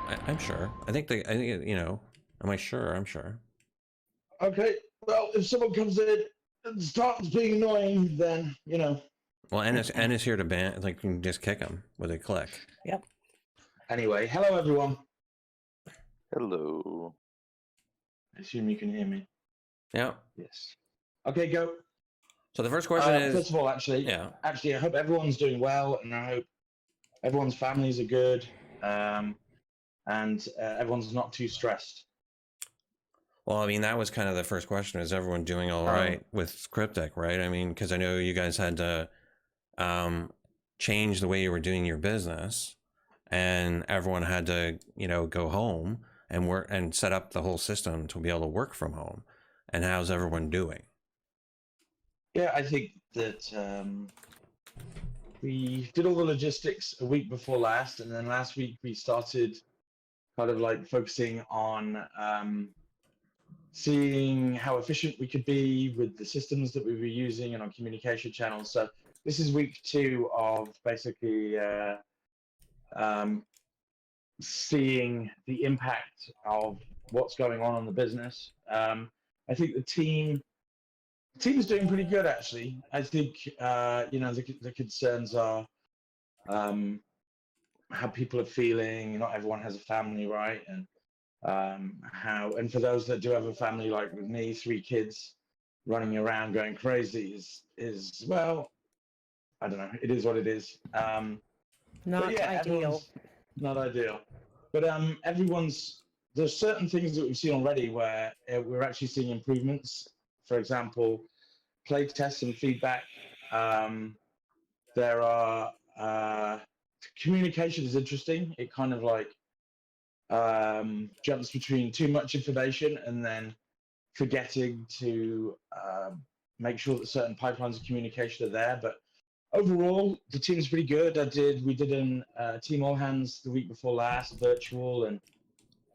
I'm sure. I think, am I sure? I'm sure. Okay. Well, if someone comes in and starts being annoying, then Well, Ennis here to ban, like, you can just kick him with a click. Yep. Anyway, hello everyone. Hello. I assume you can hear me. Yeah. Yes. Okay, go. So the first question is, first of all, actually, I hope everyone's doing well, and I hope everyone's families are good, and everyone's not too stressed. well, I mean, that was kind of the first question. Is everyone doing all right with Cryptic, right? I mean, because I know you guys had to change the way you were doing your business, and everyone had to, go home and work and set up the whole system to be able to work from home. And how's everyone doing? Yeah, I think that we did all the logistics a week before last, and then last week we started kind of like focusing on seeing how efficient we could be with the systems that we were using and our communication channels. So this is week 2 of basically seeing the impact of what's going on the business. I think the team is doing pretty good, actually. I think the concerns are how people are feeling. Not everyone has a family, right? And and for those that do have a family, like with me, 3 kids running around going crazy is well, I don't know. It is what it is. Not ideal. Not ideal. But there's certain things that we've seen already where we're actually seeing improvements. For example, play tests and feedback. There are communication is interesting. It kind of like jumps between too much information and then forgetting to make sure that certain pipelines of communication are there. But overall, the team's pretty good. We did a team all hands the week before last, virtual, and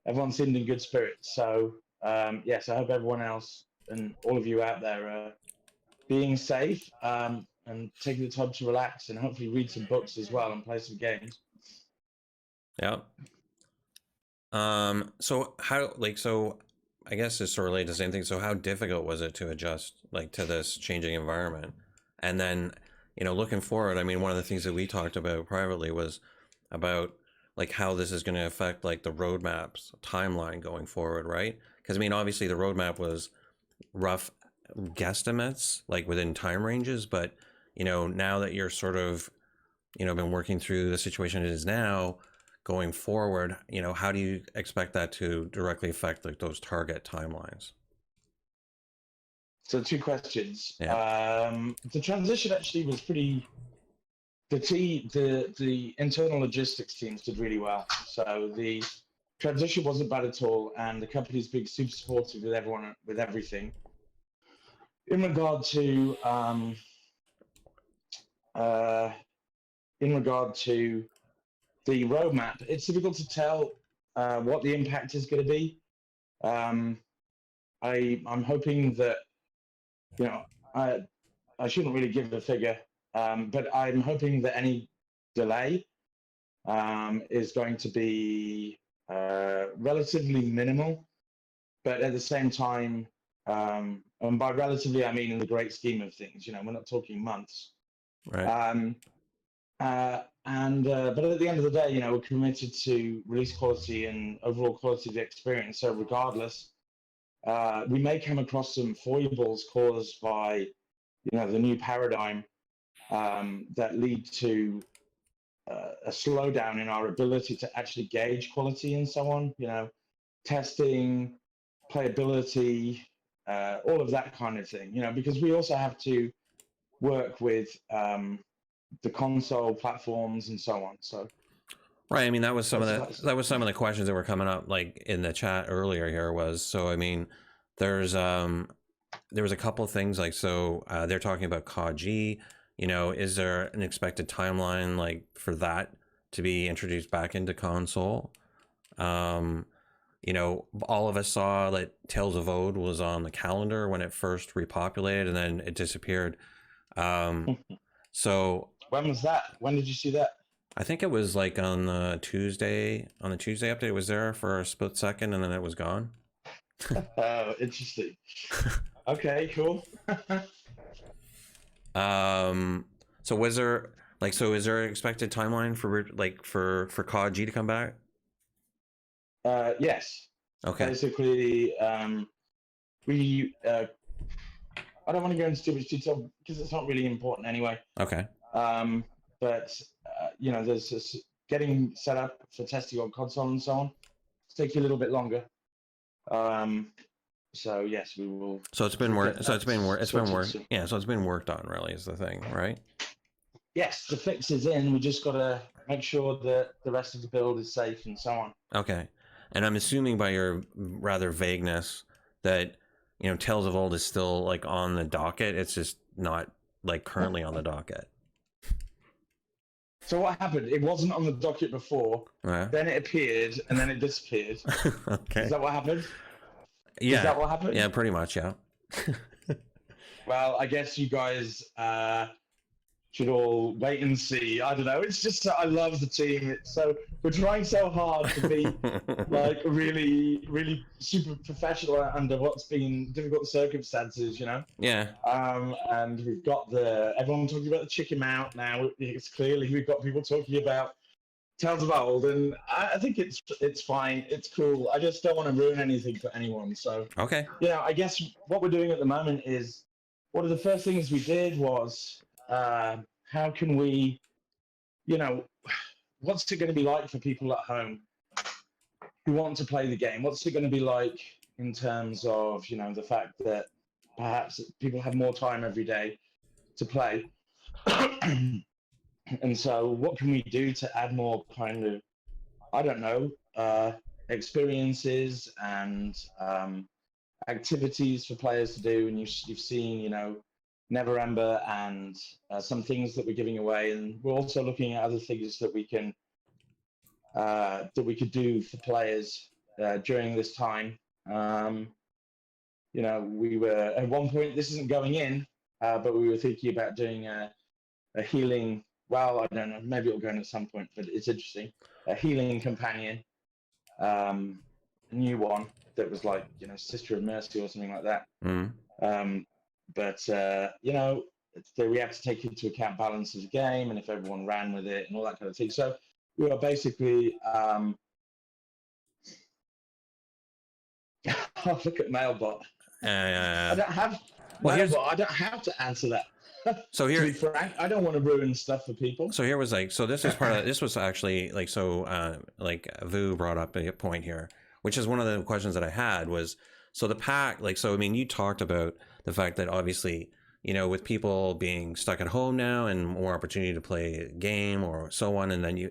everyone seemed in good spirits. So yes, I hope everyone else and all of you out there are being safe and taking the time to relax and hopefully read some books as well and play some games. Yeah. So I guess it's sort of related to the same thing. So how difficult was it to adjust to this changing environment? And then, looking forward, I mean, one of the things that we talked about privately was about how this is going to affect the roadmaps timeline going forward, right? Because I mean, obviously the roadmap was rough guesstimates within time ranges, but now that you're sort of been working through the situation it is now, going forward, how do you expect that to directly affect those target timelines? So 2 questions. Yeah. The transition actually was pretty. The internal logistics teams did really well. So the transition wasn't bad at all, and the company's been super supportive with everyone with everything. In regard to the roadmap, it's difficult to tell what the impact is going to be. I'm hoping that I shouldn't really give a figure, but I'm hoping that any delay is going to be relatively minimal. But at the same time, and by relatively I mean in the great scheme of things, we're not talking months. Right. But at the end of the day, we're committed to release quality and overall quality of the experience. So regardless, we may come across some foibles caused by, the new paradigm that lead to a slowdown in our ability to actually gauge quality and so on. Testing, playability, all of that kind of thing. Because we also have to work with the console platforms and so on. So right. I mean, that was some of the questions that were coming up in the chat earlier here was, so I mean, there was a couple of things they're talking about COD-G, is there an expected timeline for that to be introduced back into console? All of us saw that Tales of Ode was on the calendar when it first repopulated and then it disappeared. So when was that? When did you see that? I think it was like on the Tuesday update. It was there for a split second, and then it was gone. Oh, interesting. Okay, cool. So was there is there an expected timeline for for COD G to come back? Yes. Okay. Basically, we. I don't want to go into too much detail because it's not really important anyway. Okay. But you know, there's this getting set up for testing on console and so on. It's taking a little bit longer. So yes, we will. So it's been worked. So it's been worked. Soon. Yeah. So it's been worked on. Really, is the thing, right? Yes, the fix is in. We just got to make sure that the rest of the build is safe and so on. Okay. And I'm assuming by your rather vagueness that Tales of Old is still like on the docket. It's just not like currently on the docket. So what happened? It wasn't on the docket before. Right. Then it appeared, and then it disappeared. Okay. Is that what happened? Yeah. Is that what happened? Yeah, pretty much. Yeah. Well, I guess you guys should all wait and see. I don't know. It's just I love the team. We're trying so hard to be like really, really super professional under what's been difficult circumstances, Yeah. And we've got everyone talking about the chicken mount now. It's clearly we've got people talking about Tales of Old, and I think it's fine. It's cool. I just don't want to ruin anything for anyone. So Okay. I guess what we're doing at the moment is one of the first things we did was how can we, what's it going to be like for people at home who want to play the game? What's it going to be like in terms of, the fact that perhaps people have more time every day to play? And so what can we do to add more kind of, I don't know, experiences and activities for players to do? And you've seen, Neverwinter and some things that we're giving away, and we're also looking at other things that we can could do for players during this time. We were at one point, this isn't going in, but we were thinking about doing a healing. Well, I don't know, maybe it'll go in at some point, but it's interesting. A healing companion, a new one that was like Sister of Mercy or something like that. Mm. But we have to take into account balance of the game and if everyone ran with it and all that kind of thing. So we are basically oh, look at Mailbot. I don't have Mailbot. I don't have to answer that. So here, to be frank, I don't want to ruin stuff for people. So here was this is part of this was actually Vu brought up a point here, which is one of the questions that I had was, so the pack, you talked about the fact that obviously, with people being stuck at home now and more opportunity to play a game or so on, and then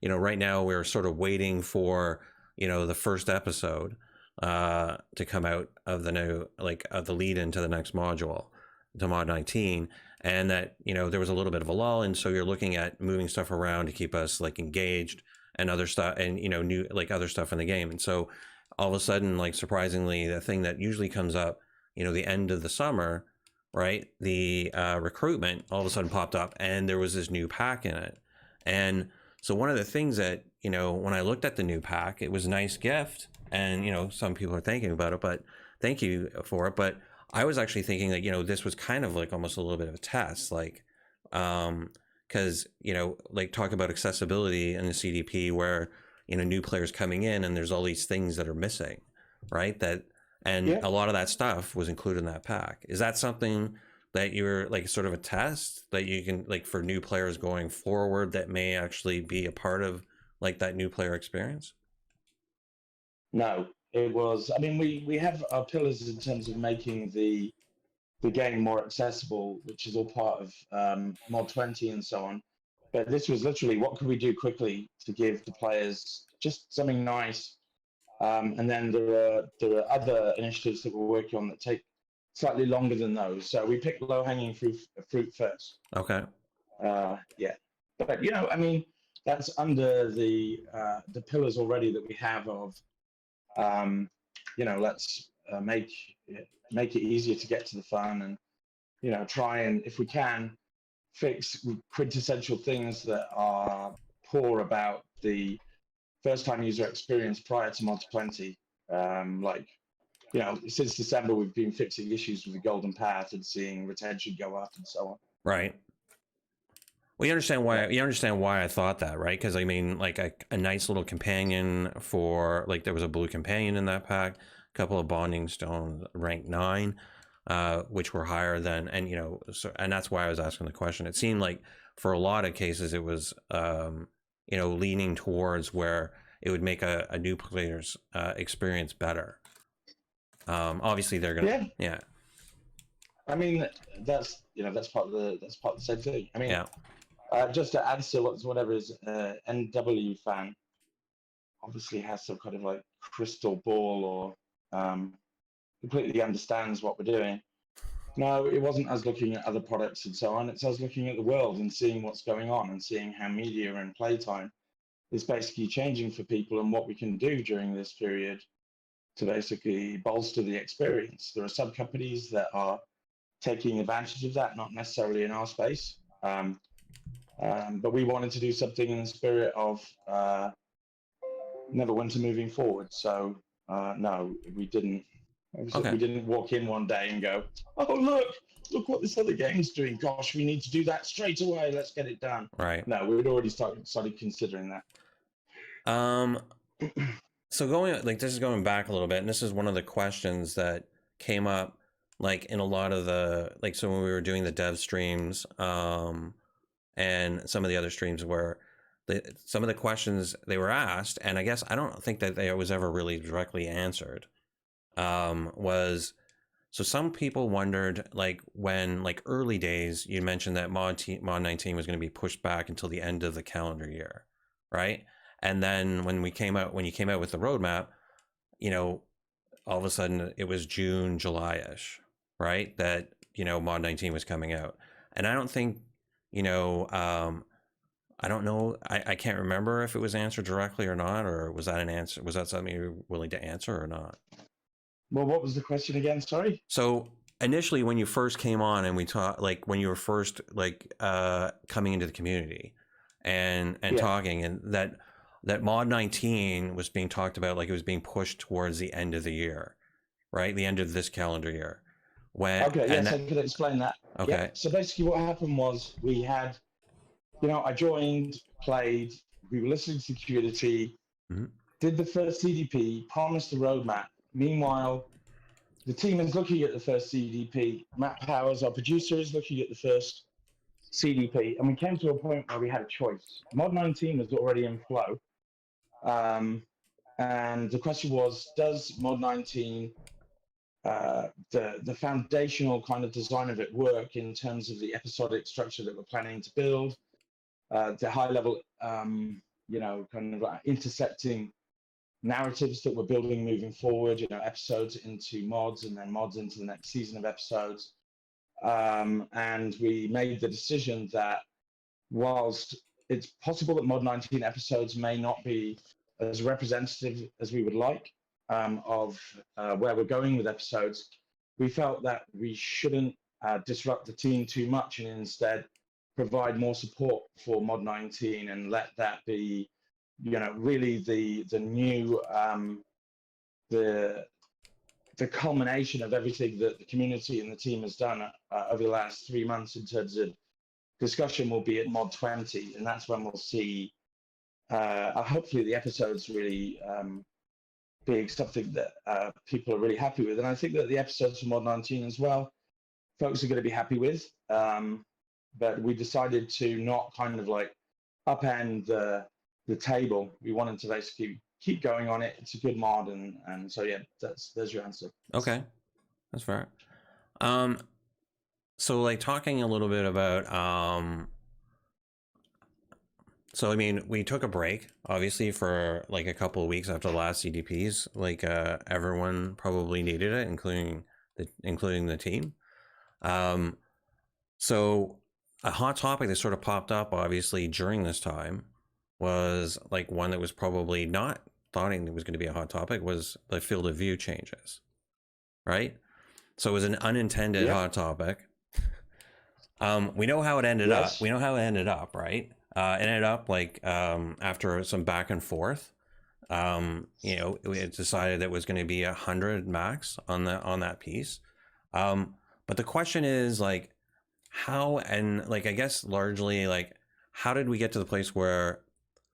right now we're sort of waiting for, the first episode to come out of the new, of the lead into the next module, to mod 19, and that there was a little bit of a lull, and so you're looking at moving stuff around to keep us engaged and other stuff, and new other stuff in the game. And so all of a sudden, surprisingly, the thing that usually comes up the end of the summer, right, the recruitment all of a sudden popped up, and there was this new pack in it. And so one of the things that when I looked at the new pack, it was a nice gift, and some people are thinking about it, but thank you for it. But I was actually thinking that, this was kind of almost a little bit of a test, because, talk about accessibility in the CDP where, new players coming in and there's all these things that are missing, right? A lot of that stuff was included in that pack. Is that something that you're sort of a test that you can, for new players going forward that may actually be a part of that new player experience? No. It was. I mean, we have our pillars in terms of making the game more accessible, which is all part of Mod 20 and so on. But this was literally, what could we do quickly to give the players just something nice? And then there are other initiatives that we're working on that take slightly longer than those. So we picked low-hanging fruit first. Okay. Yeah. But I mean, that's under the pillars already that we have of. Let's make it easier to get to the fun, and try and, if we can, fix quintessential things that are core about the first-time user experience prior to Mod 20. Like, you know, since December, we've been fixing issues with the golden path and seeing retention go up and so on. Right. Well, you understand why I thought that, right? Because I mean, like a nice little companion for, like, there was a blue companion in that pack, a couple of bonding stones, rank 9, which were higher than, and you know, so, and that's why I was asking the question. It seemed like for a lot of cases it was, you know, leaning towards where it would make a new player's experience better. Obviously, they're gonna, yeah. I mean, that's, you know, that's part of the same thing. I mean, yeah. Just to answer whatever is NW fan obviously has some kind of like crystal ball or completely understands what we're doing. No, it wasn't us looking at other products and so on. It's us looking at the world and seeing what's going on and seeing how media and playtime is basically changing for people and what we can do during this period to basically bolster the experience. There are some companies that are taking advantage of that, not necessarily in our space. But we wanted to do something in the spirit of Neverwinter moving forward. So no, we didn't. Okay. We didn't walk in one day and go, "Oh, look what this other game's doing. Gosh, we need to do that straight away. Let's get it done." Right. No, we had already started considering that. So this is going back a little bit, and this is one of the questions that came up, like in a lot of the, like, so when we were doing the dev streams, and some of the other streams where some of the questions they were asked, and I guess I don't think that they was ever really directly answered, was, so some people wondered, like, when, like, early days, you mentioned that Mod 19 was going to be pushed back until the end of the calendar year, right? And then when you came out with the roadmap, you know, all of a sudden it was June, July-ish, right? That, you know, Mod 19 was coming out. And I don't think, you know, I don't know, I can't remember if it was answered directly or not, or was that an answer? Was that something you were willing to answer or not? Well, what was the question again? Sorry. So initially, when you first came on and we talked, like when you were first, like, coming into the community and talking, and that Mod 19 was being talked about, like it was being pushed towards the end of the year, right? The end of this calendar year. Okay, yes, I could explain that. Okay. Yeah. So basically what happened was we had, you know, I joined, played, we were listening to the community, did the first CDP, promised the roadmap. Meanwhile, the team is looking at the first CDP. Matt Powers, our producer, is looking at the first CDP. And we came to a point where we had a choice. Mod 19 was already in flow. And the question was, does Mod 19, the foundational kind of design of it work in terms of the episodic structure that we're planning to build, the high level, you know, kind of like intercepting narratives that we're building moving forward, you know, episodes into mods and then mods into the next season of episodes. And we made the decision that whilst it's possible that Mod 19 episodes may not be as representative as we would like of where we're going with episodes, we felt that we shouldn't disrupt the team too much and instead provide more support for Mod 19 and let that be, you know, really the new, the culmination of everything that the community and the team has done over the last 3 months in terms of discussion will be at Mod 20, and that's when we'll see hopefully the episodes really being something that people are really happy with. And I think that the episodes for Mod 19 as well, folks are going to be happy with. But we decided to not kind of like upend the table. We wanted to basically keep going on it. It's a good mod, and so yeah, there's your answer. Okay, that's fair. So like talking a little bit about so I mean, we took a break obviously for like a couple of weeks after the last CDPs. Like everyone probably needed it, including the team. So a hot topic that sort of popped up obviously during this time was like one that was probably not thought it was going to be a hot topic, was the field of view changes, right? So it was an unintended hot topic. We know how it ended up. We know how it ended up, right? It ended up like after some back and forth, you know, it decided that it was going to be 100 max on that piece. But the question is like how, and like I guess largely like how did we get to the place where?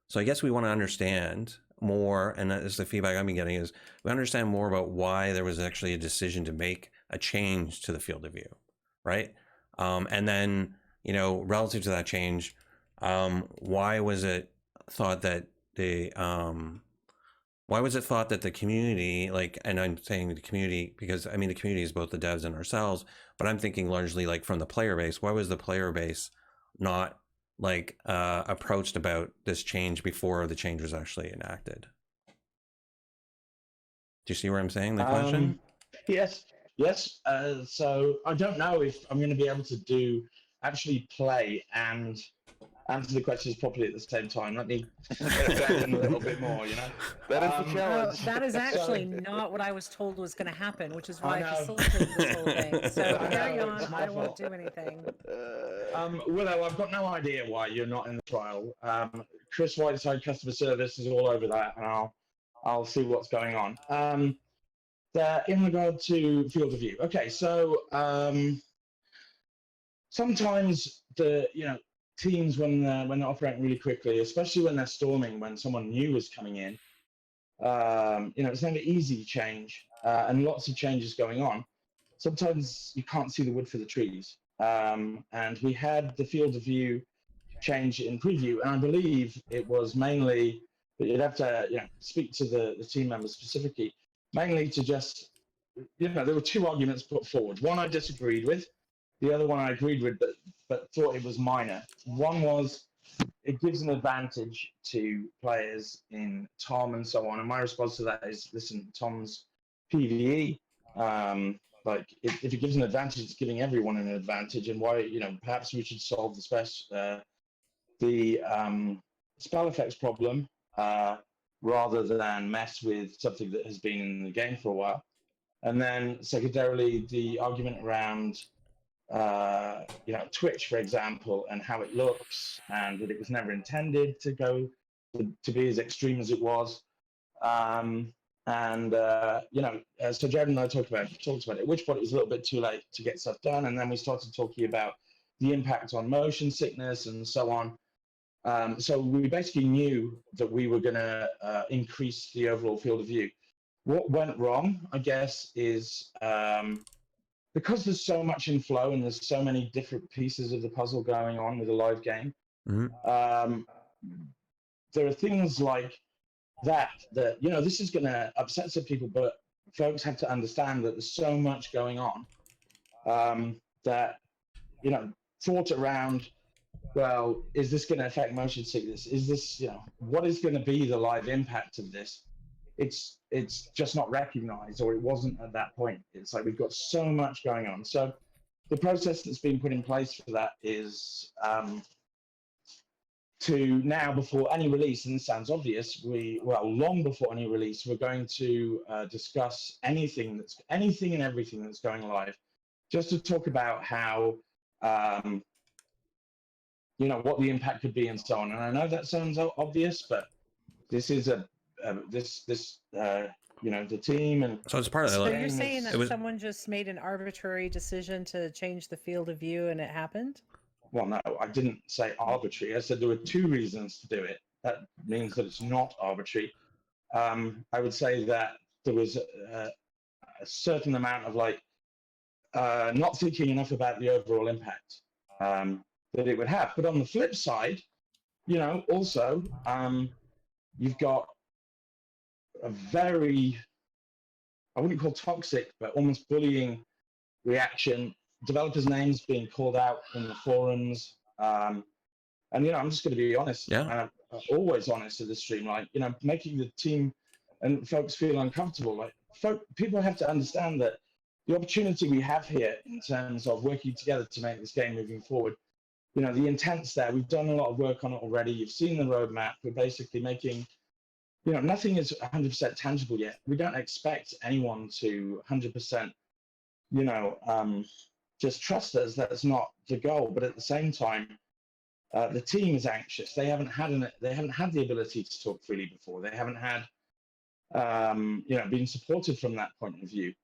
So I guess we want to understand more, and that is the feedback I've been getting, is we understand more about why there was actually a decision to make a change to the field of view, right? And then, you know, relative to that change, why was it thought that the community, like, and I'm saying the community because I mean the community is both the devs and ourselves, but I'm thinking largely like from the player base. Why was the player base not like approached about this change before the change was actually enacted? Do you see where I'm saying the question? Yes. So I don't know if I'm going to be able to actually play and answer the questions properly at the same time. Let me get a little bit more, you know. That is the challenge. That is actually not what I was told was going to happen, which is why I facilitated this whole thing. So carry on. I won't do anything. Willow, I've got no idea why you're not in the trial. Chris Whiteside customer service is all over that, and I'll see what's going on. In regard to field of view, okay, so sometimes teams when they're operating really quickly, especially when they're storming, when someone new is coming in, it's never easy to change, and lots of changes going on. Sometimes you can't see the wood for the trees, and we had the field of view change in preview, and I believe it was mainly, but you'd have to speak to the team members specifically, mainly to just, there were two arguments put forward. One I disagreed with, the other one I agreed with, but thought it was minor. One was it gives an advantage to players in Tom and so on. And my response to that is, listen, Tom's PvE, like if it gives an advantage, it's giving everyone an advantage. And why, perhaps we should solve the spell effects problem rather than mess with something that has been in the game for a while. And then secondarily, the argument around Twitch, for example, and how it looks, and that it was never intended to go to be as extreme as it was. So Jared and I talked about it, at which point it was a little bit too late to get stuff done, and then we started talking about the impact on motion sickness and so on. So we basically knew that we were going to increase the overall field of view. What went wrong, I guess, is because there's so much in flow and there's so many different pieces of the puzzle going on with a live game, there are things like that this is going to upset some people, but folks have to understand that there's so much going on that, thought around, well, is this going to affect motion sickness? Is this, what is going to be the live impact of this? It's just not recognized, or it wasn't at that point. It's like we've got so much going on. So the process that's been put in place for that is to now, before any release, and this sounds obvious, long before any release, we're going to discuss anything and everything that's going live, just to talk about how what the impact could be and so on. And I know that sounds obvious, but this is the team, and so it's part of So the. you're saying that someone just made an arbitrary decision to change the field of view and it happened? Well, no, I didn't say arbitrary. I said there were two reasons to do it. That means that it's not arbitrary. I would say that there was a certain amount of not thinking enough about the overall impact that it would have. But on the flip side, also you've got a very, I wouldn't call toxic, but almost bullying reaction. Developers' names being called out in the forums. And, I'm just going to be honest. Yeah. Always honest at this stream. Making the team and folks feel uncomfortable. People have to understand that the opportunity we have here in terms of working together to make this game moving forward, the intent's there. We've done a lot of work on it already. You've seen the roadmap. We're basically making, nothing is 100% tangible yet. We don't expect anyone to 100%, just trust us. That's not the goal. But at the same time, The team is anxious. They haven't had the ability to talk freely before. They haven't had been supported from that point of view.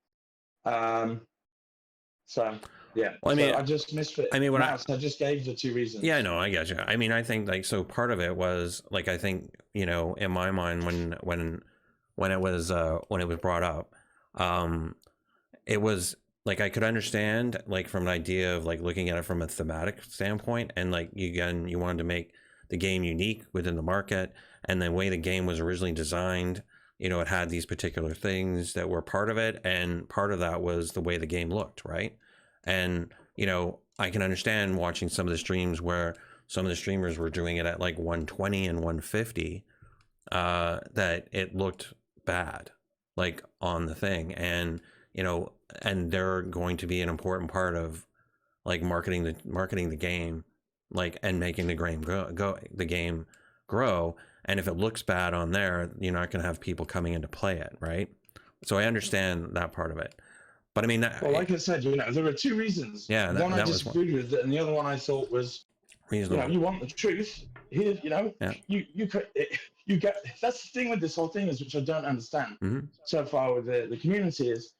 So yeah. Well, I so mean, I just misfit. I mean, when I just gave the two reasons. Yeah, no, I get you. I mean, I think like so part of it was like I think in my mind when it was brought up, it was like I could understand like from an idea of like looking at it from a thematic standpoint, and like you wanted to make the game unique within the market, and the way the game was originally designed, it had these particular things that were part of it, and part of that was the way the game looked, right? And I can understand watching some of the streams where some of the streamers were doing it at like 120 and 150, that it looked bad, like on the thing, and and they're going to be an important part of like marketing the game, like, and making the game grow. And if it looks bad on there, you're not going to have people coming in to play it, right? So I understand that part of it. But I mean, well, like I said, there were two reasons. Yeah, one I disagreed with, and the other one I thought was reasonable. You want the truth here, yeah. you get. That's the thing with this whole thing is, which I don't understand so far with the community is,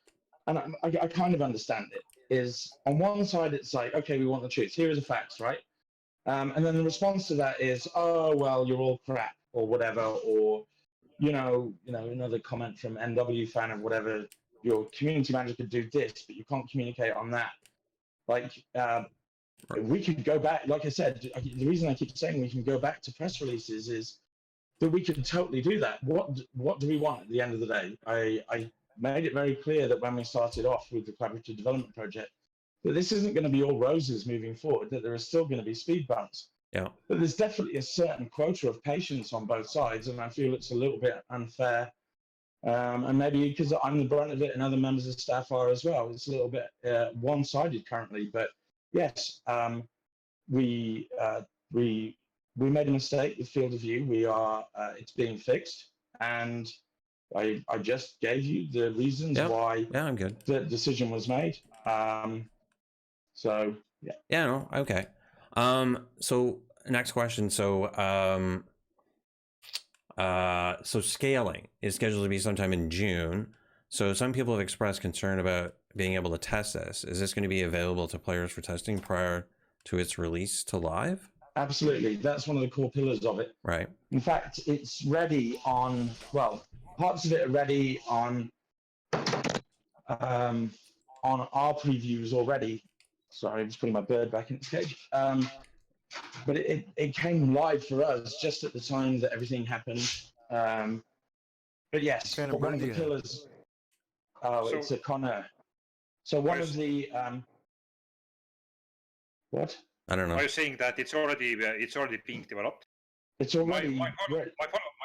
and I kind of understand it. Is on one side it's like, okay, we want the truth. Here are the facts, right? And then the response to that is, oh well, you're all crap or whatever, or another comment from NW fan of whatever. Your community manager could do this, but you can't communicate on that. Like, we could go back, like I said, the reason I keep saying we can go back to press releases is that we could totally do that. What do we want at the end of the day? I made it very clear that when we started off with the collaborative development project, that this isn't going to be all roses moving forward, that there are still going to be speed bumps. Yeah. But there's definitely a certain quota of patience on both sides, and I feel it's a little bit unfair. And maybe because I'm the brunt of it and other members of staff are as well. It's a little bit one-sided currently, but yes, we made a mistake with field of view. It's being fixed, and I just gave you the reasons why I'm good. The decision was made. So yeah. Yeah, no, okay. So next question. So scaling is scheduled to be sometime in June. So some people have expressed concern about being able to test this. Is this going to be available to players for testing prior to its release to live? Absolutely. That's one of the core pillars of it. Right. In fact, it's ready on, parts of it are ready on our previews already. Sorry, I'm just putting my bird back in its cage. But it came live for us just at the time that everything happened. But yes, one of the pillars. It's a Connor. So one of the what? I don't know. Are you saying that it's already being developed? It's already. My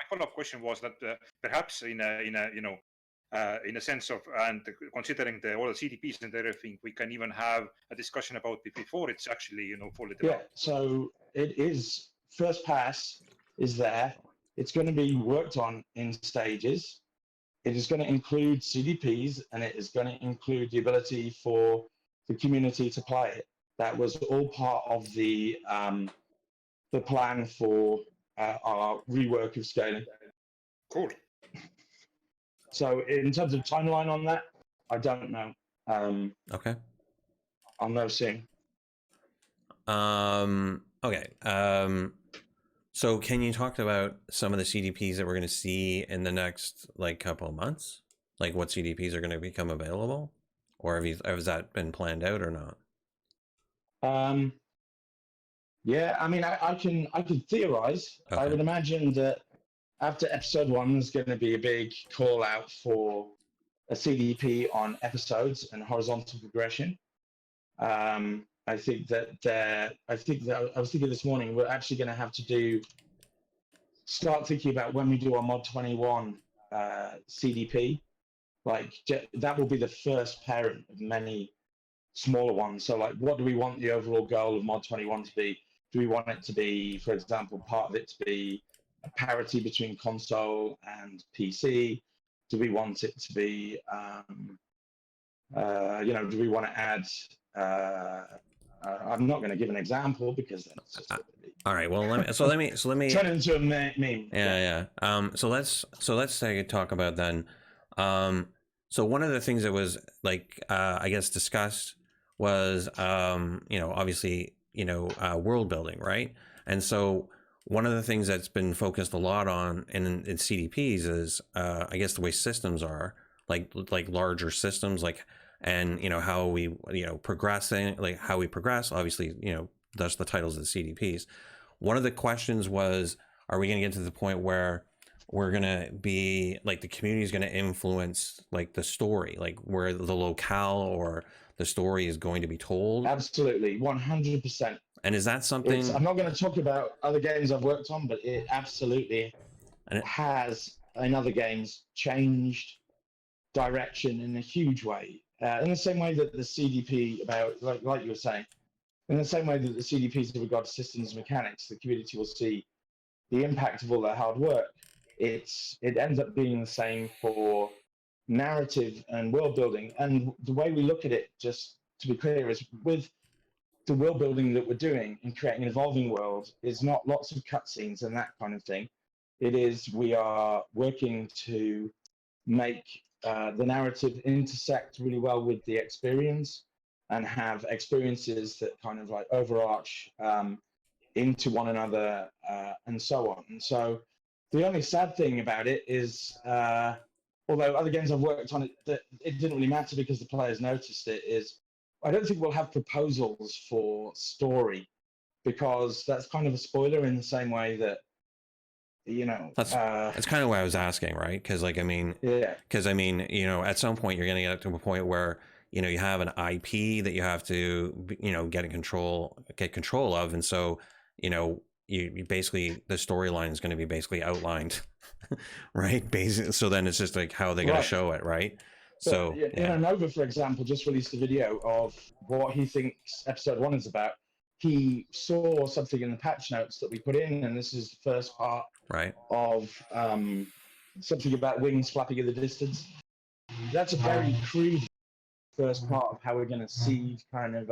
follow-up question was that perhaps in a sense of, and considering all the CDPs and everything, we can even have a discussion about it before it's actually fully developed. Yeah. So it is, first pass is there. It's going to be worked on in stages. It is going to include CDPs, and it is going to include the ability for the community to play it. That was all part of the plan for our rework of scaling. Cool. So in terms of timeline on that, I don't know. Okay. I'll know soon. Okay. So can you talk about some of the CDPs that we're going to see in the next couple of months? Like what CDPs are going to become available, or has that been planned out or not? Yeah, I mean, I can theorize. Okay. I would imagine that after episode 1, there's going to be a big call out for a CDP on episodes and horizontal progression. I think that I was thinking this morning, we're actually going to have to start thinking about when we do our Mod 21 CDP. That will be the first parent of many smaller ones. So what do we want the overall goal of Mod 21 to be? Do we want it to be, for example, part of it to be a parity between console and PC? Do we want it to be, do we want to add I'm not going to give an example because that's just all right. Well, let me turn it into a meme. Yeah. So let's talk about then. So one of the things that was like, I guess discussed was, obviously, world building, right? And so one of the things that's been focused a lot on in CDPs is, I guess, the way systems are, like larger systems, like, and how we progressing, like how we progress. Obviously, thus the titles of the CDPs. One of the questions was, are we going to get to the point where we're going to be like the community is going to influence like the story, like where the locale or the story is going to be told? Absolutely, 100%. And is that something? I'm not going to talk about other games I've worked on, but it absolutely has in other games changed direction in a huge way. In the same way that the CDP, about like you were saying, in the same way that the CDPs with regard to systems mechanics, the community will see the impact of all their hard work. It ends up being the same for narrative and world building. And the way we look at it, just to be clear, is with the world building that we're doing in creating an evolving world is not lots of cutscenes and that kind of thing. It is we are working to make the narrative intersect really well with the experience and have experiences that kind of like overarch into one another and so on. And so the only sad thing about it is, although other games I've worked on, it didn't really matter because the players noticed it, is I don't think we'll have proposals for story because that's kind of a spoiler in the same way that, that's kind of what I was asking, right? Because at some point you're going to get to a point where you have an IP that you have to get control of, and so you basically the storyline is going to be basically outlined, right? Basically, so then it's just like how they're going to show it, right? So Nova, for example, just released a video of what he thinks episode 1 is about. He saw something in the patch notes that we put in, and this is the first part of something about wings flapping in the distance. That's a very crude first part of how we're going to see kind of,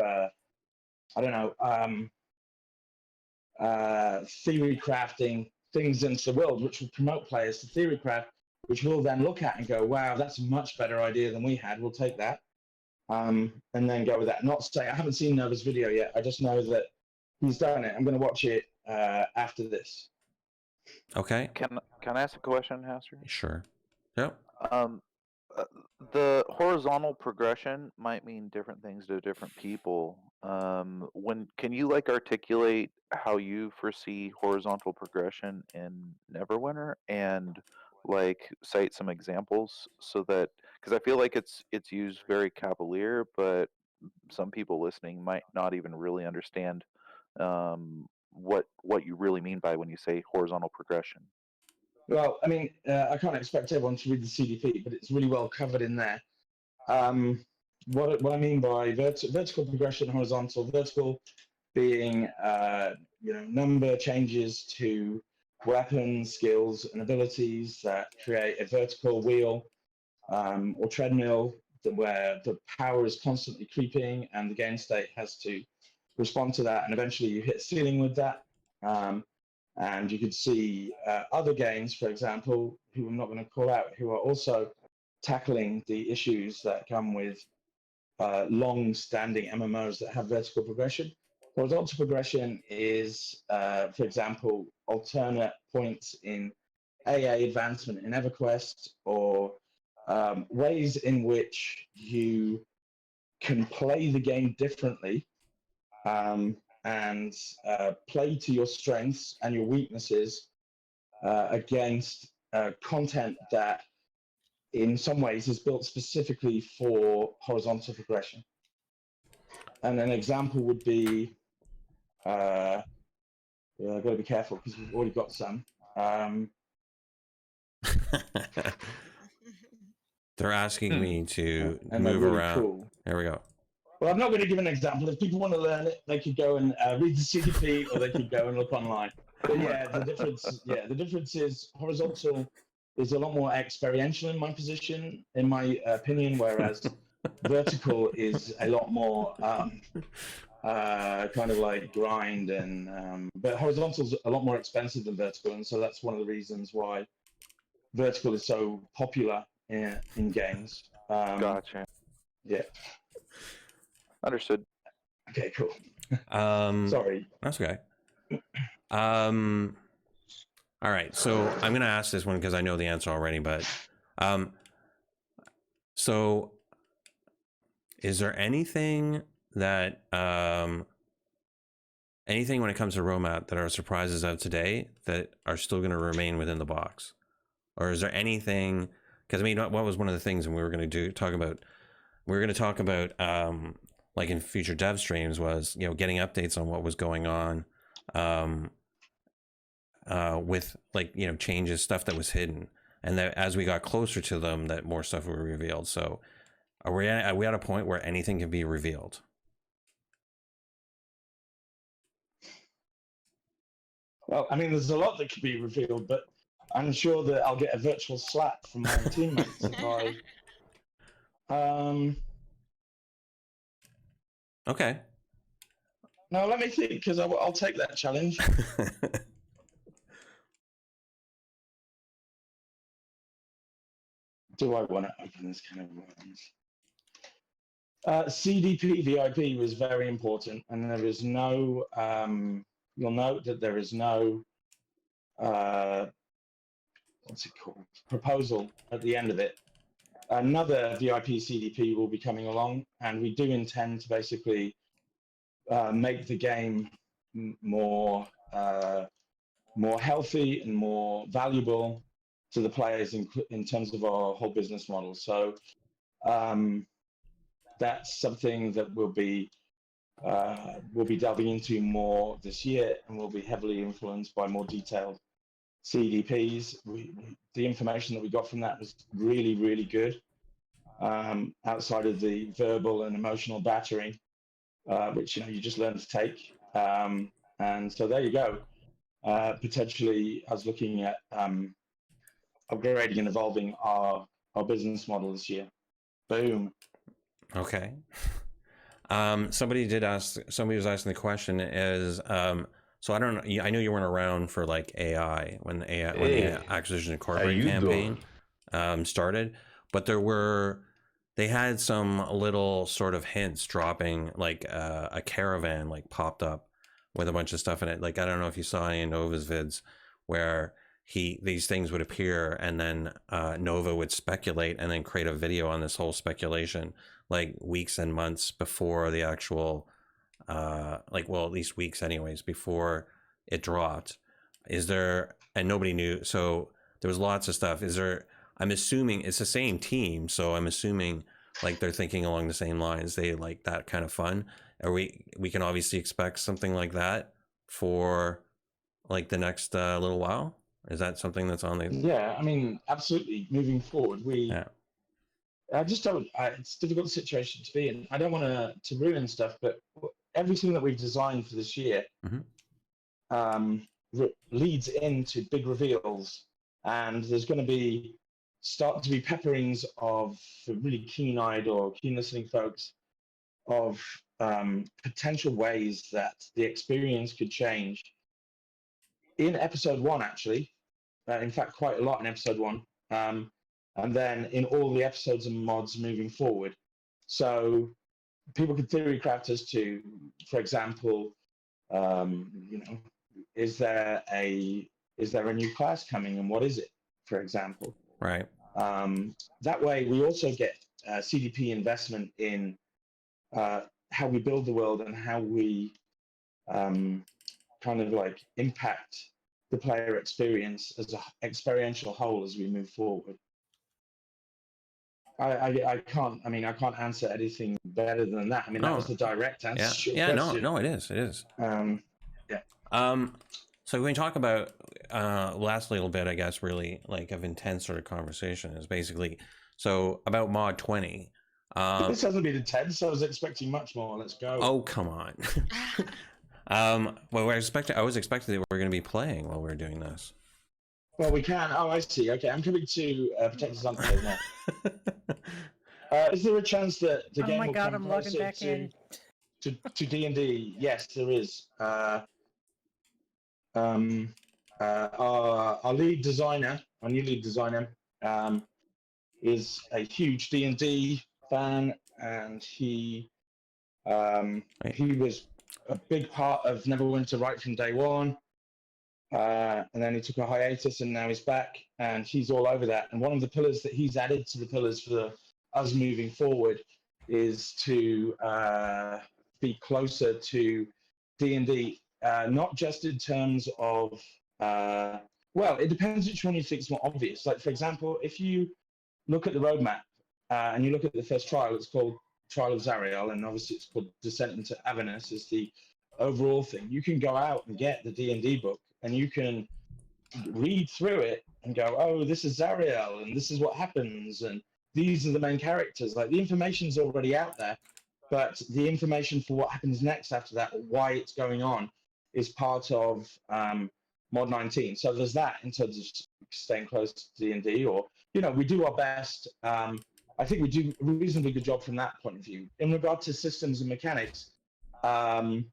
theory crafting things into the world, which will promote players to theory craft, which we'll then look at and go, wow, that's a much better idea than we had. We'll take that. And then go with that. Not to say I haven't seen Nova's video yet. I just know that he's done it. I'm going to watch it after this. Okay. Can I ask a question, Haster? Sure. Yep. The horizontal progression might mean different things to different people. Can you articulate how you foresee horizontal progression in Neverwinter and cite some examples so that, because I feel like it's used very cavalier, but some people listening might not even really understand what you really mean by when you say horizontal progression. Well, I mean, I can't expect everyone to read the CDP, but it's really well covered in there. What I mean by vertical progression, horizontal, vertical being number changes to weapons, skills, and abilities that create a vertical wheel or treadmill where the power is constantly creeping and the game state has to respond to that, and eventually you hit a ceiling with that. And you could see other games, for example, who I'm not going to call out, who are also tackling the issues that come with long-standing MMOs that have vertical progression. Horizontal progression is, for example, alternate points in AA advancement in EverQuest, or ways in which you can play the game differently and play to your strengths and your weaknesses against content that in some ways is built specifically for horizontal progression. And an example would be, I've got to be careful because we've already got some. They're asking me to move really around. Cool. There we go. Well, I'm not going to give an example. If people want to learn it, they could go and read the CDP, or they could go and look online. But yeah, the difference is horizontal is a lot more experiential in my opinion, whereas vertical is a lot more kind of like grind, and but horizontal's a lot more expensive than vertical, and so that's one of the reasons why vertical is so popular in games. Gotcha. Yeah. Understood. Okay, cool. Um, Sorry. That's okay. All right, so I'm gonna ask this one because I know the answer already, but so is there anything that anything when it comes to roadmap that are surprises of today that are still going to remain within the box, or is there anything? Because I mean, what was one of the things we were going to talk about like in future dev streams was, you know, getting updates on what was going on with, like, you know, changes, stuff that was hidden, and that as we got closer to them, that more stuff were revealed. So are we at a point where anything can be revealed? Well, I mean, there's a lot that could be revealed, but I'm sure that I'll get a virtual slap from my teammates if I. Okay. No, let me think, because I'll take that challenge. Do I want to open this kind of worms? CDP VIP was very important, and there is no. You'll note that there is no. What's it called? Proposal at the end of it. Another VIP CDP will be coming along, and we do intend to basically make the game more healthy and more valuable to the players in terms of our whole business model. So that's something that we'll be delving into more this year, and will be heavily influenced by more detailed CDPs. The information that we got from that was really, really good, outside of the verbal and emotional battering, which, you know, you just learn to take. And so there you go. Potentially, I was looking at upgrading and evolving our business model this year. Boom. Okay. Somebody was asking the question is, so I don't know, I know you weren't around for like AI when the Acquisition Incorporated campaign started, but they had some little sort of hints dropping, like a caravan like popped up with a bunch of stuff in it. Like, I don't know if you saw any of Nova's vids where these things would appear, and then Nova would speculate and then create a video on this whole speculation, like weeks and months before the actual at least weeks anyways before it dropped. And nobody knew, so there was lots of stuff. I'm assuming it's the same team, so I'm assuming like they're thinking along the same lines. They like that kind of fun. We can obviously expect something like that for like the next little while. Is that something that's on the? Yeah, I mean, absolutely. Moving forward, I just don't. It's a difficult situation to be in. I don't want to ruin stuff, but everything that we've designed for this year leads into big reveals, and there's going to start to be pepperings of, for really keen-eyed or keen-listening folks, of potential ways that the experience could change in episode 1, actually. In fact, quite a lot in episode 1. And then in all the episodes and mods moving forward. So people could theory craft as to, for example, is there a new class coming, and what is it, for example? Right. That way, we also get CDP investment in how we build the world and how we kind of like impact the player experience as an experiential whole as we move forward. I can't answer anything better than that. I mean, that was the direct answer. Yeah. No, it is. So when we talk about last little bit, I guess, really like of intense sort of conversation is basically about mod 20. This hasn't been intense. I was expecting much more. Let's go. Oh, come on. Well, I was expecting that we were going to be playing while we were doing this. Well, we can. Oh, I see. Okay, I'm coming to Protectors Unplayed now. Is there a chance that the game will come I'm logging back in. to D&D, yes, there is. Our lead designer, our new lead designer, is a huge D&D fan, and he was a big part of Neverwinter right from day one. And then he took a hiatus, and now he's back, and he's all over that. And one of the pillars that he's added to the pillars for us moving forward is to be closer to D&D, not just in terms of, well, it depends which one you think is more obvious. Like, for example, if you look at the roadmap and you look at the first trial, it's called Trial of Zariel, and obviously it's called Descent into Avernus is the overall thing. You can go out and get the D&D book, and you can read through it and go, oh, this is Zariel, and this is what happens, and these are the main characters. Like, the information's already out there, but the information for what happens next after that, or why it's going on, is part of Mod 19. So there's that in terms of staying close to D&D, or, you know, we do our best. I think we do a reasonably good job from that point of view. In regard to systems and mechanics, then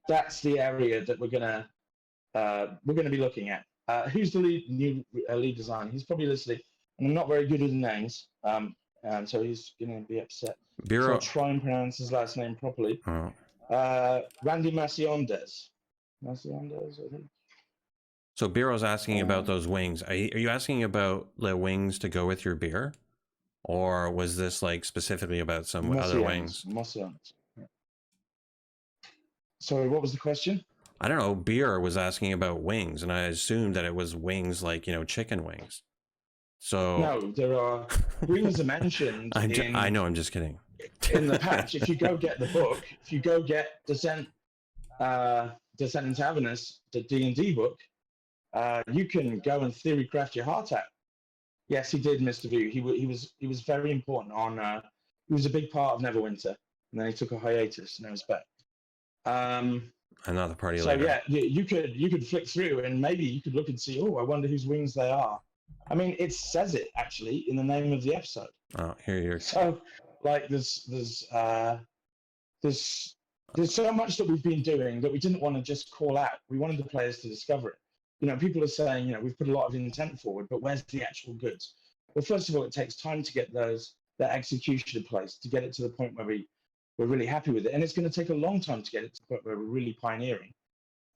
that's the area that we're gonna be looking at. Who's the lead designer? He's probably listening, and I'm not very good with names, and so he's gonna be upset. Bureau. So I'll try and pronounce his last name properly. Randy Maciondes, I think. So Bureau's asking about those wings. Are you asking about the wings to go with your beer, or was this like specifically about some other wings? Maciondes. Sorry, what was the question? I don't know. Beer was asking about wings, and I assumed that it was wings like, you know, chicken wings. So no, there are wings are mentioned. I know. I'm just kidding. In the patch, if you go get the book, if you go get Descent into Avernus, the D&D book, you can go and theory craft your heart out. Yes, he did, Mr. Vu. He was very important on. He was a big part of Neverwinter, and then he took a hiatus, and now he's back. Another party so later. Yeah, you could flick through, and maybe you could look and see, oh, I wonder whose wings they are. I mean, it says it actually in the name of the episode. Oh, here you're. So, like, there's so much that we've been doing that we didn't want to just call out. We wanted the players to discover it. You know, people are saying, you know, we've put a lot of intent forward, but where's the actual goods? Well, first of all, it takes time to get that execution in place, to get it to the point where we're really happy with it. And it's going to take a long time to get it to the point where we're really pioneering.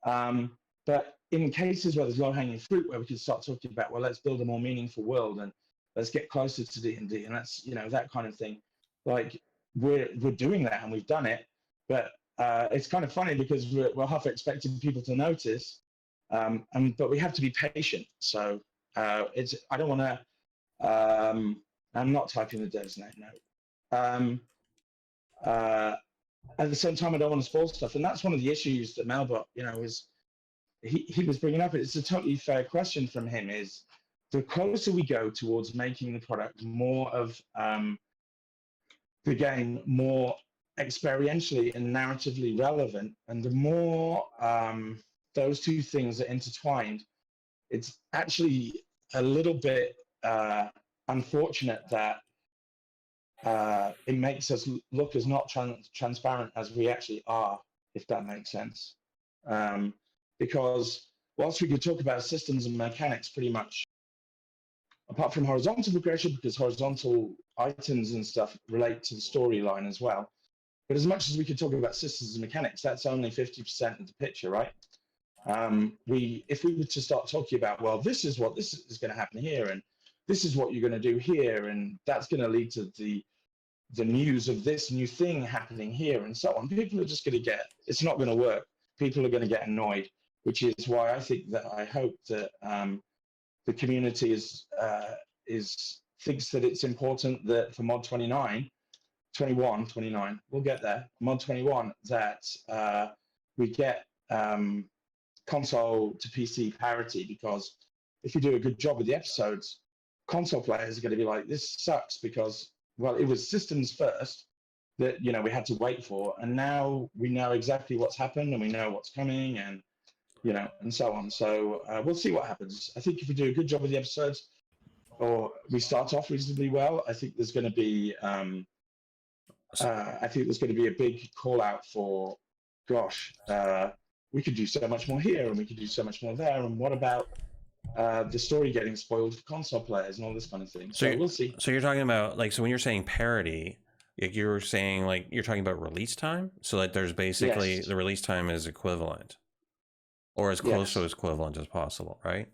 But in cases where there's low-hanging fruit, where we can start talking about, well, let's build a more meaningful world and let's get closer to D&D, and that's, you know, that kind of thing. Like, we're doing that, and we've done it. But it's kind of funny because we're half expecting people to notice, but we have to be patient. So I don't want to. I'm not typing the dev's name now. At the same time, I don't want to spoil stuff, and that's one of the issues that Melbot, you know, is he was bringing up. It's a totally fair question from him. Is the closer we go towards making the product more of the game more experientially and narratively relevant, and the more those two things are intertwined, it's actually a little bit unfortunate that it makes us look as not transparent as we actually are, if that makes sense. Because whilst we could talk about systems and mechanics pretty much, apart from horizontal progression, because horizontal items and stuff relate to the storyline as well. But as much as we could talk about systems and mechanics, that's only 50% of the picture, right? If we were to start talking about, well, this is going to happen here, and this is what you're going to do here, and that's going to lead to the news of this new thing happening here, and so on. People are just going to it's not going to work. People are going to get annoyed, which is why I hope that the community thinks that it's important that for Mod 29, we'll get there, Mod 21, that we get console to PC parity, because if we do a good job with the episodes, console players are going to be like, this sucks, because, well, it was systems first that, you know, we had to wait for, and now we know exactly what's happened, and we know what's coming, and, you know, and so on. So we'll see what happens. I think if we do a good job with the episodes, or we start off reasonably well, I think there's going to be I think there's going to be a big call out for, gosh, we could do so much more here and we could do so much more there. And what about the story getting spoiled for console players and all this kind of thing? So we'll see. So you're talking about, like, so when you're saying parity, you're saying, like, you're talking about release time? So that there's basically, Yes. the release time is equivalent, or as close to equivalent as possible, right?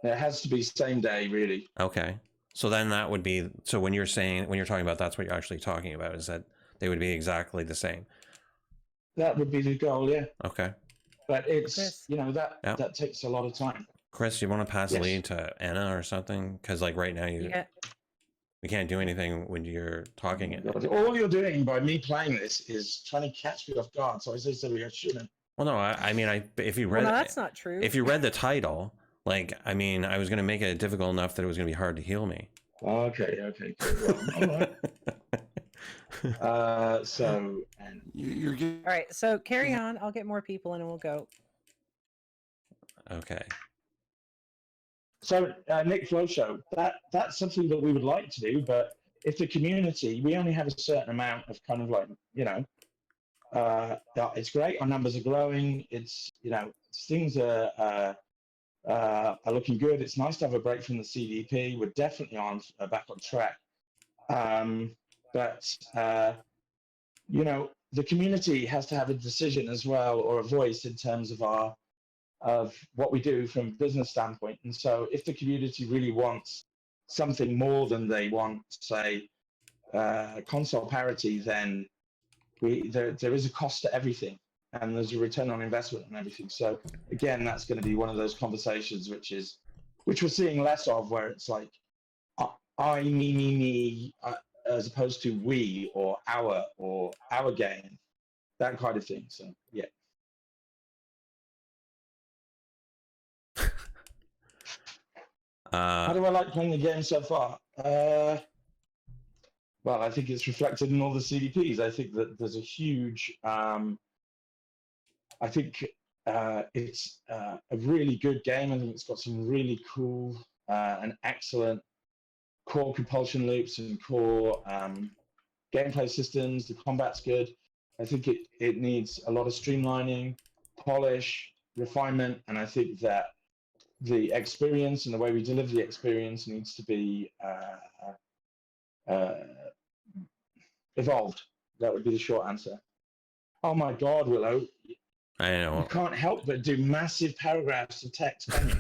It has to be same day, really. Okay. So then that would be, so when you're saying, when you're talking about, that's what you're actually talking about, is that they would be exactly the same. That would be the goal, yeah. Okay. But it's, Chris. you know, that takes a lot of time. Chris, you want to pass the Yes. lead to Anna or something? Because, like, right now we can't do anything when you're talking it. All you're doing by me playing this is trying to catch me off guard. So I say something I shouldn't. Well, no, I mean, if you read, no, that's not true. If you read the title, like, I mean, I was going to make it difficult enough that it was going to be hard to heal me. Okay, cool. Well, all right. So, and You're getting... All right, so carry on. I'll get more people in and we'll go. Okay. So, Nick Flow Show, that's something that we would like to do, but if the community, we only have a certain amount of kind of like, you know, it's great. Our numbers are growing. It's, you know, things are looking good. It's nice to have a break from the CDP. We're definitely back on track. But you know, the community has to have a decision as well, or a voice in terms of what we do from a business standpoint. And so if the community really wants something more than they want, say, console parity, then there is a cost to everything, and there's a return on investment and everything. So again, that's going to be one of those conversations which we're seeing less of, where it's like I, me, as opposed to we or our game, that kind of thing. So yeah. How do I like playing the game so far? Well, I think it's reflected in all the CDPs. I think that there's a huge. I think it's a really good game. I think it's got some really cool and excellent core compulsion loops and core gameplay systems. The combat's good. I think it needs a lot of streamlining, polish, refinement, and I think that the experience and the way we deliver the experience needs to be evolved. That would be the short answer. Oh my God, Willow. I know. You can't help but do massive paragraphs of text, can you?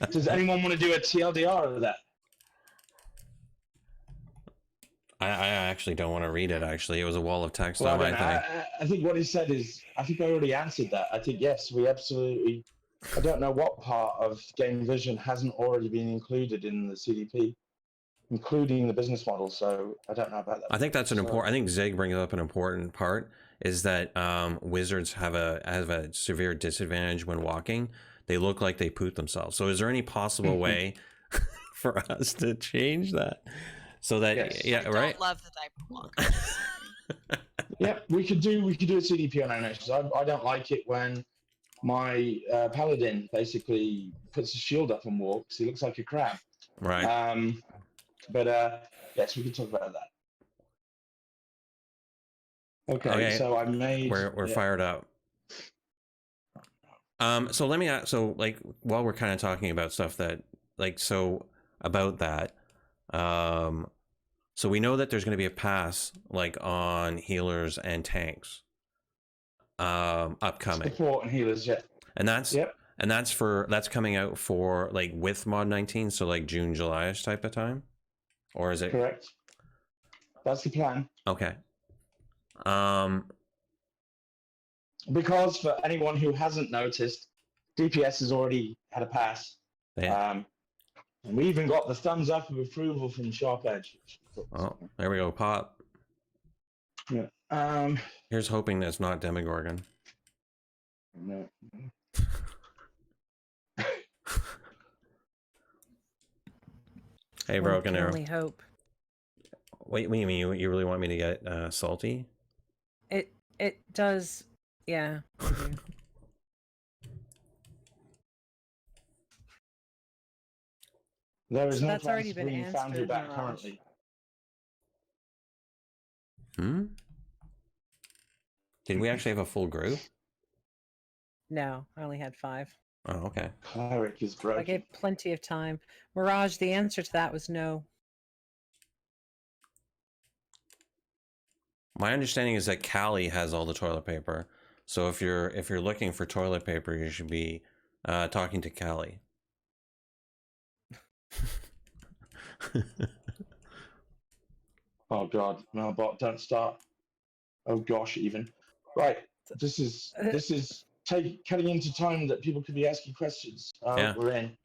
Does anyone want to do a TLDR of that? I actually don't want to read it, actually. It was a wall of text Well, on my thing. I think what he said is, I think I already answered that. I think, yes, we absolutely, I don't know what part of game vision hasn't already been included in the CDP, including the business model. So I don't know about that. I think that's an important, I think Zig brings up an important part, is that wizards have a severe disadvantage when walking. They look like they poop themselves. So is there any possible way for us to change that? So that, Yes. yeah, I right? don't love the diaper walk. Yeah, we could do a CDP on animations. I don't like it when my paladin basically puts a shield up and walks. He looks like a crab. Right. But yes, we can talk about that. Okay. So I made. We're fired up. So let me ask. So, like, while we're kind of talking about stuff that, like, so about that, so we know that there's going to be a pass, like, on healers and tanks, upcoming. Support and healers, yeah. And that's and that's coming out for, like, with mod 19, so like June, July-ish type of time, or is it correct? That's the plan. Okay. Because for anyone who hasn't noticed, DPS has already had a pass. Yeah. And we even got the thumbs up of approval from Sharp Edge. Oh, there we go. Pop. Yeah. Here's hoping that's not Demogorgon. No. Hey, Broken Arrow. Only hope. Wait, what do you mean? You really want me to get salty? It does, yeah. I do. There is So no that's plans already to been bring Foundry answered, back Mirage. currently. Hmm? Did we actually have a full group? No, I only had 5. Oh, okay. Cleric is I broken. gave plenty of time. Mirage, the answer to that was no. My understanding is that Callie has all the toilet paper. So if you're looking for toilet paper, you should be talking to Callie. Oh God, Mailbot, don't start. Oh gosh, even. Right, this is cutting into time that people could be asking questions. Yeah. We're in.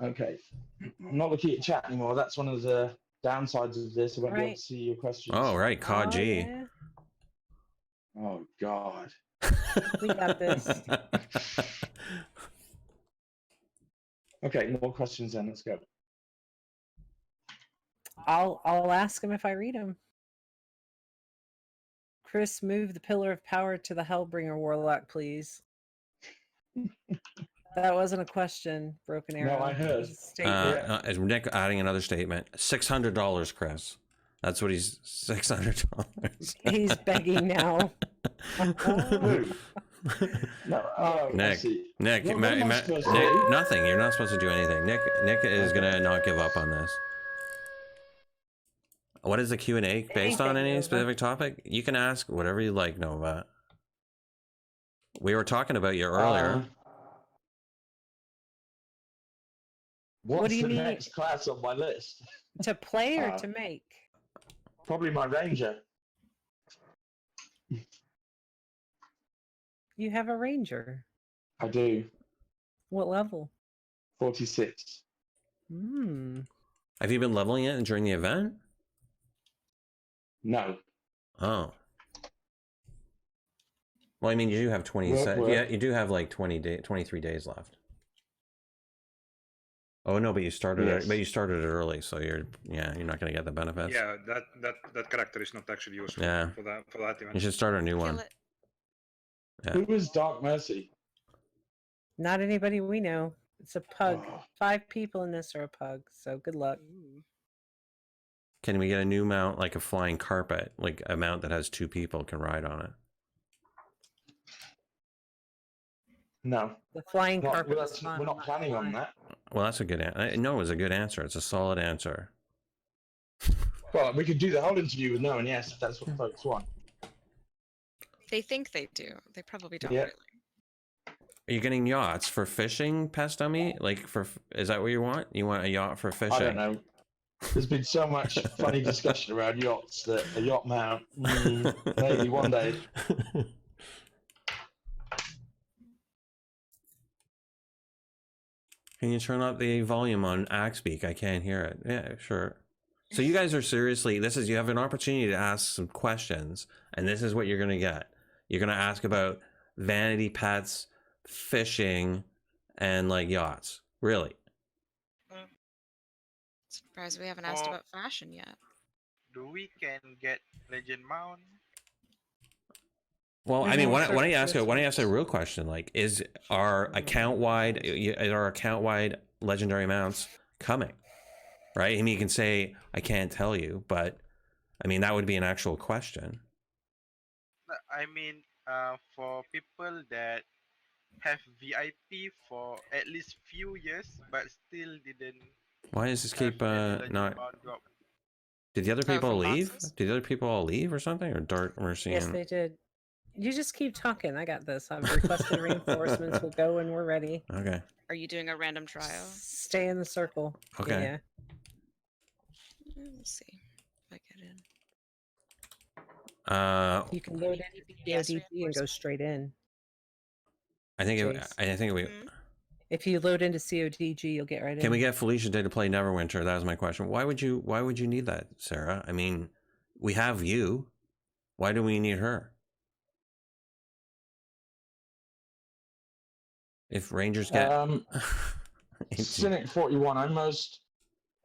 Okay, I'm not looking at chat anymore. That's one of the downsides of this. I won't be able Right. to see your questions. Oh, right, COD G. yeah. Oh God. We got this. Okay, more questions then. Let's go. I'll ask him if I read them. Chris, move the pillar of power to the Hellbringer Warlock, please. That wasn't a question, Broken Arrow. No, I heard. It was a statement. Is Nick adding another statement? $600, Chris. That's what he's $600. He's begging now. No, oh, Nick, I see. Nick, What am I supposed to Nick, do? nothing. You're not supposed to do anything. Nick is gonna not give up on this. What is the Q&A based on? Any specific topic? You can ask whatever you like, Nova. We were talking about you earlier. What's What do you the need? next class on my list? To play or to make? Probably my ranger. You have a ranger. I do. What level? 46. Hmm. Have you been leveling it during the event? No. Oh. Well, I mean, you do have 20. Yeah, you do have like 23 days left. Oh no, but you started Yes. it. But you started it early, so you're not going to get the benefits. Yeah, that character is not actually useful Yeah. for that event. You should start a new one. Kill it. Yeah. Who is Dark Mercy? Not anybody we know. It's a pug. Oh. 5 people in this are a pug, so good luck. Can we get a new mount, like a flying carpet, like a mount that has 2 people can ride on it? No. The flying Not- carpet. we're is not, fun, we're not I'm planning gonna on lie. that. Well, that's a good answer. No, it's a good answer. It's a solid answer. Well, we could do the whole interview with no one, yes, if that's what folks want. They think they do. They probably don't Yeah. really. Are you getting yachts for fishing, Pest Dummy? Like is that what you want? You want a yacht for fishing? I don't know. There's been so much funny discussion around yachts that a yacht mount, maybe one day. Can you turn up the volume on Axpeak? I can't hear it. Yeah, sure. So you guys are seriously, you have an opportunity to ask some questions, and this is what you're going to get. You're going to ask about vanity pets, fishing, and like yachts. Really? Surprised we haven't asked about fashion yet. Do we can get legend mount? Well, I Mhm. mean, why Sure. don't you ask a real question? Like, is our account wide legendary mounts coming? Right? I mean, you can say I can't tell you, but I mean that would be an actual question. I mean, for people that have VIP for at least few years, but still didn't. Why does this have keep any legend not? mount drop. Did the other people from leave? boxes? Did the other people all leave or something? Or Dark Mercy? Yes, they did. You just keep talking. I got this. I've requested reinforcements. We'll go when we're ready. Okay. Are you doing a random trial? Stay in the circle. Okay. Yeah. We'll see if I get in. You can load in Yes, CODG and go straight in. I think Chase. we Mhm. If you load into CODG, you'll get right in. can we get Felicia Day to play Neverwinter? That was my question. Why would you need that, Sarah? I mean, we have you. Why do we need her? If Rangers get Cynic 41, I'm most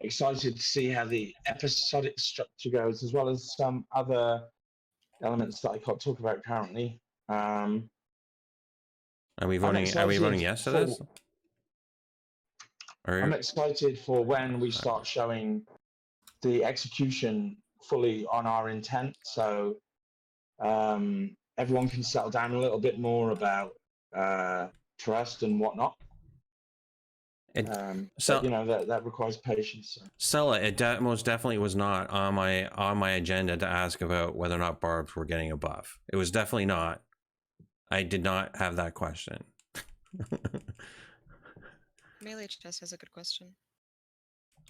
excited to see how the episodic structure goes, as well as some other elements that I can't talk about currently. Are we voting yes to this? I'm excited for when we start showing the execution fully on our intent. So everyone can settle down a little bit more about trust and whatnot. So that requires patience. So. Stella, it most definitely was not on my agenda to ask about whether or not barbs were getting a buff. It was definitely not. I did not have that question. Melee Chess has a good question.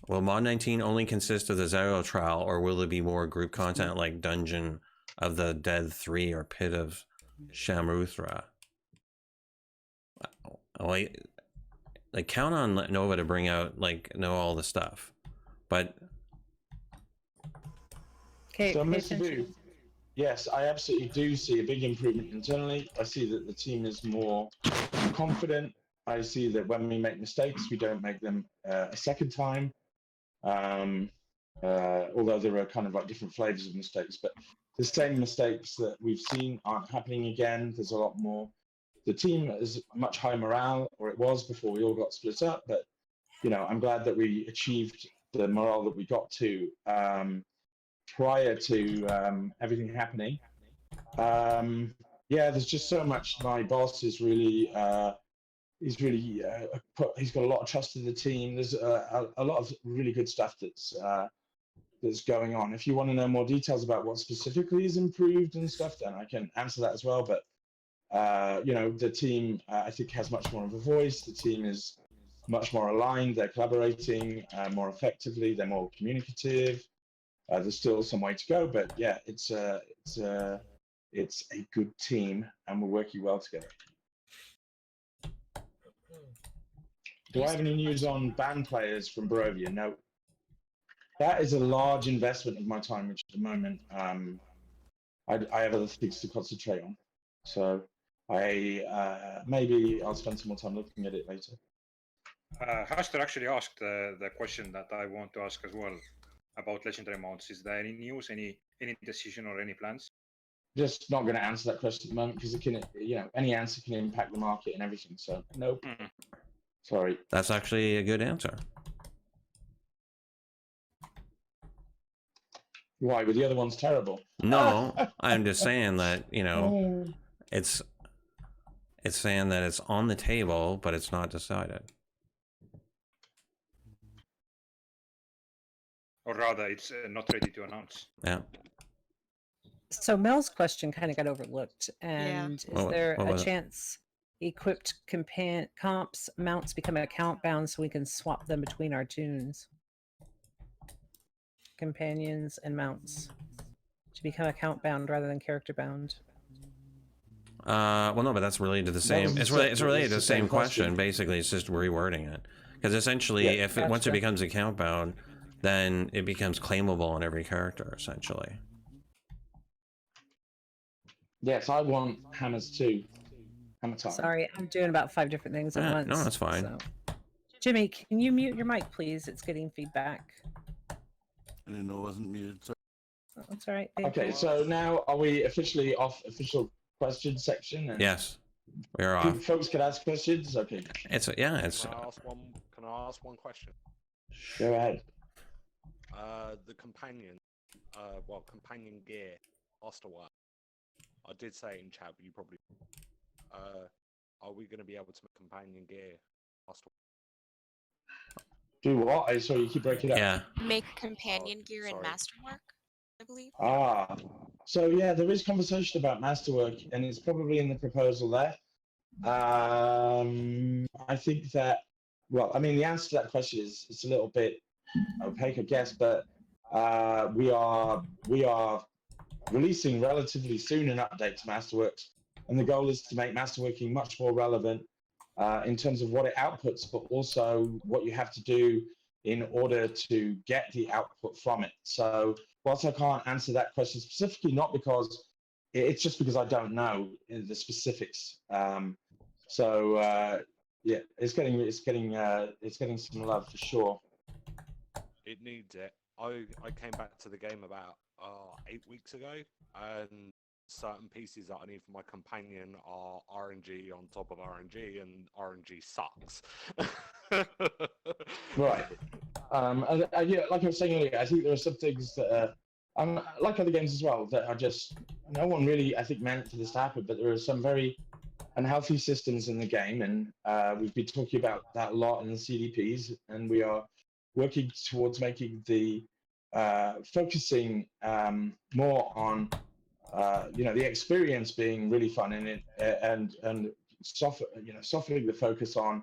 Will Mod 19 only consist of the Zero trial, or will there be more group content like Dungeon of the Dead 3 or Pit of Shamruthra? Like count on Nova to bring out know all the stuff, but Okay, so pay Mr. Boo, attention. yes, I absolutely do see a big improvement internally. I see that the team is more confident. I see that when we make mistakes, we don't make them a second time. Although there are kind of like different flavors of mistakes, but the same mistakes that we've seen aren't happening again. There's a lot more. The team is much higher morale, or it was before we all got split up. But I'm glad that we achieved the morale that we got to prior to everything happening. There's just so much. My boss is really. He's got a lot of trust in the team. There's a lot of really good stuff that's going on. If you want to know more details about what specifically is improved and stuff, then I can answer that as well. But the team I think has much more of a voice. The team is much more aligned. They're collaborating more effectively. They're more communicative. There's still some way to go, but yeah, it's a good team, and we're working well together. Do I have any news on band players from Barovia? No. That is a large investment of my time, which at the moment I have other things to concentrate on. So maybe I'll spend some more time looking at it later. Haster actually asked the question that I want to ask as well about legendary mounts. Is there any news, any decision, or any plans? Just not going to answer that question at the moment because it can, any answer can impact the market and everything. So nope. Sorry. That's actually a good answer. Why? Were the other ones terrible? No, I'm just saying that it's saying that it's on the table, but it's not decided. Or rather, it's not ready to announce. Yeah. So Mel's question kind of got overlooked. And is there a chance equipped comps mounts become account bound so we can swap them between our tunes? Companions and mounts to become account bound rather than character bound. Well, no, but that's related to the same. It's related to the same question. Basically, it's just rewording it because essentially, once it becomes account bound, then it becomes claimable on every character. Essentially. Yes, I want hammers too. Hammer time. Sorry, I'm doing about 5 different things at once. No, that's fine. So. Jimmy, can you mute your mic, please? It's getting feedback. I didn't know it wasn't muted. Sorry. Oh, that's all right. Okay, so now are we officially off official question section? And yes, we're off. Folks can ask questions. Okay. It's. Can I ask one question? Go ahead. The companion, companion gear, lost a while. I did say it in chat, but you probably. Are we going to be able to make companion gear? Do what? I saw you keep breaking up. Yeah. Make companion gear in Masterwork, I believe. So yeah, there is conversation about Masterwork, and it's probably in the proposal there. I think that. Well, I mean, the answer to that question is it's a little bit opaque, I guess, but we are releasing relatively soon an update to Masterworks. And the goal is to make Masterworking much more relevant in terms of what it outputs, but also what you have to do in order to get the output from it. So whilst I can't answer that question specifically, not because it's just because I don't know the specifics. Yeah, it's getting some love for sure. It needs it. I came back to the game about 8 weeks ago, and certain pieces that I need for my companion are RNG on top of RNG, and RNG sucks. Right. Yeah, like I was saying earlier, I think there are some things that like other games as well, that are just, no one really, I think, meant for this to happen, but there are some very unhealthy systems in the game, and we've been talking about that a lot in the CDPs, and we are working towards making the focusing more on the experience being really fun in it, and softening the focus on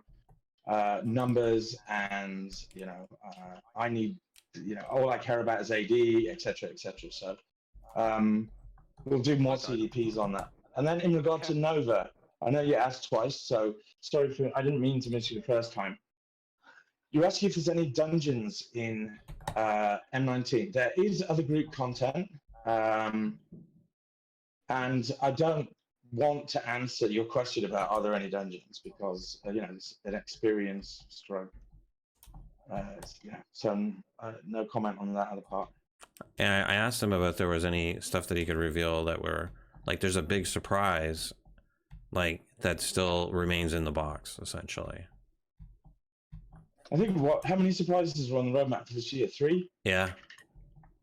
numbers, and I need, all I care about is AD, etc., etc. So we'll do more CDPs on that. And then in regard to Nova, I know you asked twice, so sorry for, I didn't mean to miss you the first time. You're asking if there's any dungeons in M19. There is other group content, and I don't want to answer your question about are there any dungeons, because it's an experience stroke. So no comment on that other part. And I asked him about if there was any stuff that he could reveal that were like, there's a big surprise, like that still remains in the box, essentially. I think how many surprises were on the roadmap for this year? 3? Yeah.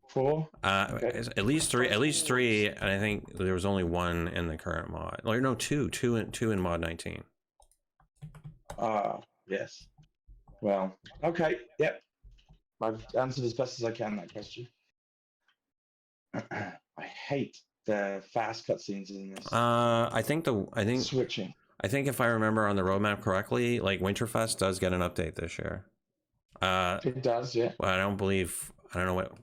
4? Okay. At least three, and I think there was only 1 in the current mod. Or no, two in mod 19. Yes. Well, okay, yep. I've answered as best as I can that question. I hate the fast cutscenes in this. I think switching. I think if I remember on the roadmap correctly, like Winterfest does get an update this year. It does, yeah. Well, I don't know what.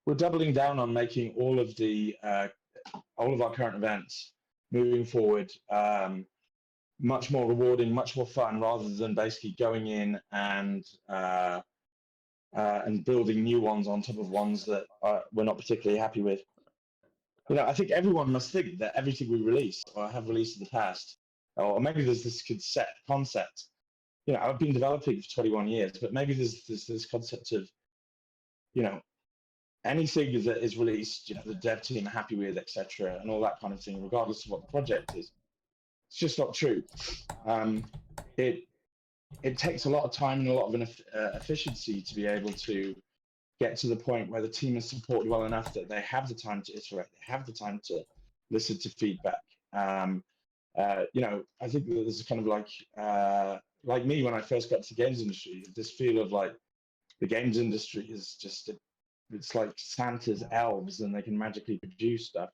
We're doubling down on making all of our current events moving forward much more rewarding, much more fun, rather than basically going in and building new ones on top of ones that we're not particularly happy with. I think everyone must think that everything we release or have released in the past, or maybe there's this concept. I've been developing for 21 years, but maybe there's this concept of, anything that is released, the dev team are happy with, etc., and all that kind of thing, regardless of what the project is. It's just not true. It takes a lot of time and a lot of efficiency to be able to get to the point where the team is supported well enough that they have the time to iterate, they have the time to listen to feedback. I think that there's kind of like me when I first got to the games industry, this feel of like the games industry is just it's like Santa's elves and they can magically produce stuff.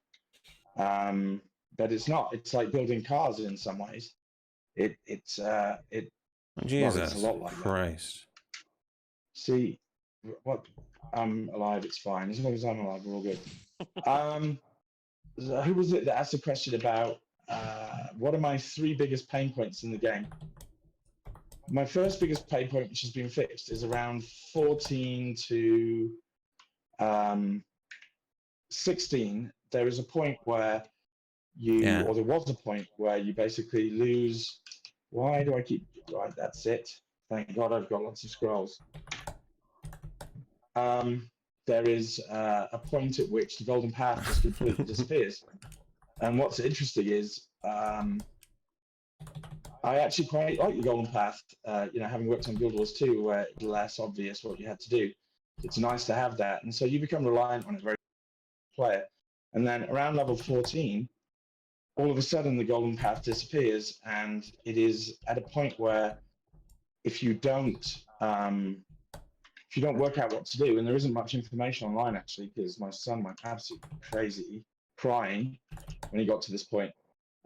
But it's not. It's like building cars in some ways. It's a lot like Christ. That. See, what? I'm alive. It's fine. As long as I'm alive, we're all good. Who was it that asked a question about what are my 3 biggest pain points in the game? My first biggest pain point, which has been fixed, is around 14 to 16. There is a point where or there was a point where you basically lose. Why do I keep? Right, that's it. Thank God I've got lots of scrolls. There is a point at which the golden path just completely disappears. And what's interesting is, I actually quite like the golden path. Having worked on Guild Wars 2, where it's less obvious what you had to do. It's nice to have that, and so you become reliant on it very player. And then around level 14, all of a sudden the golden path disappears, and it is at a point where if you don't work out what to do, and there isn't much information online actually, because my son went absolutely crazy crying when he got to this point,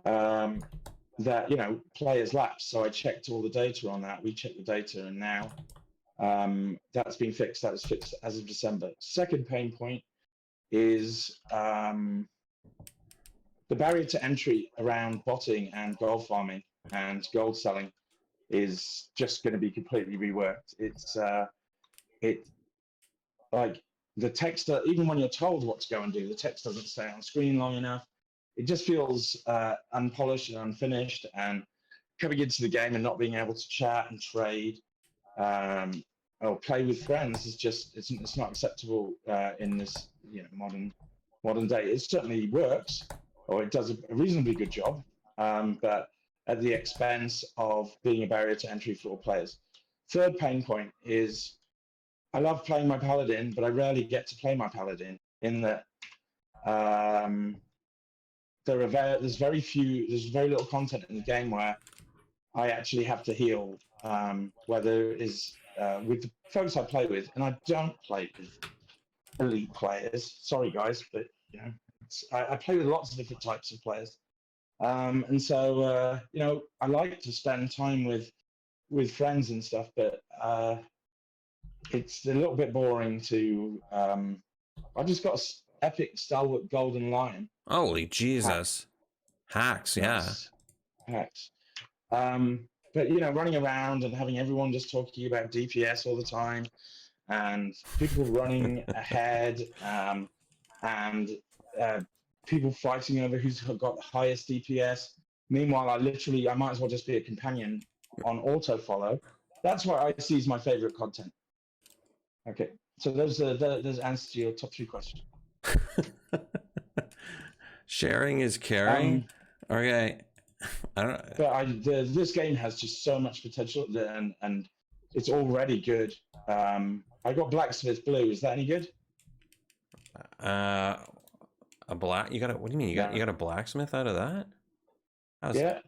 that players lapse. So I checked all the data on that. We checked the data, and now that's been fixed. That was fixed as of December. Second pain point is the barrier to entry around botting and gold farming and gold selling is just going to be completely reworked. It's like the text, even when you're told what to go and do, the text doesn't stay on screen long enough. It just feels unpolished and unfinished, and coming into the game and not being able to chat and trade or play with friends is just it's not acceptable in this modern day. It certainly works, or it does a reasonably good job, but at the expense of being a barrier to entry for all players. Third pain point is I love playing my paladin, but I rarely get to play my paladin. In that, there's very little content in the game where I actually have to heal. Whether it is with the folks I play with, and I don't play with elite players. Sorry, guys, but I play with lots of different types of players, and so I like to spend time with friends and stuff, but it's a little bit boring to. I just got an epic stalwart golden lion. Holy Jesus! Hacks, yeah. Hacks. But running around and having everyone just talking about DPS all the time, and people running ahead, and people fighting over who's got the highest DPS. Meanwhile, I might as well just be a companion on auto follow. That's what I see as my favorite content. Okay, so there's answer to your top 3 questions. Sharing is caring. Okay, I don't know. But this game has just so much potential, and it's already good. I got Blacksmith Blue. Is that any good? A black? You got what do you mean? You got a blacksmith out of that? Yeah.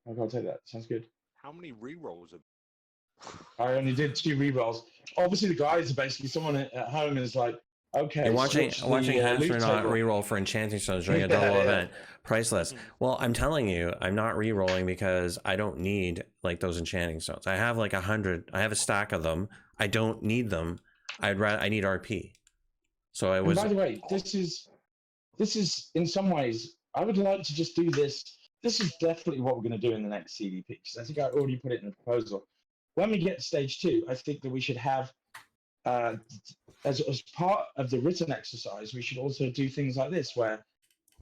I gotta take that. Sounds good. How many rerolls have? I only did 2 rerolls. Obviously, the guys are basically someone at home is like, okay. You're watching Hamster not reroll for enchanting stones during a double event. Priceless. Well, I'm telling you, I'm not rerolling because I don't need like those enchanting stones. I have like 100. I have a stack of them. I don't need them. I need RP. So I was. And by the way, this is in some ways. I would like to just do this. This is definitely what we're going to do in the next CDP, because I think I already put it in the proposal. When we get to stage 2, I think that we should have, as part of the written exercise, we should also do things like this, where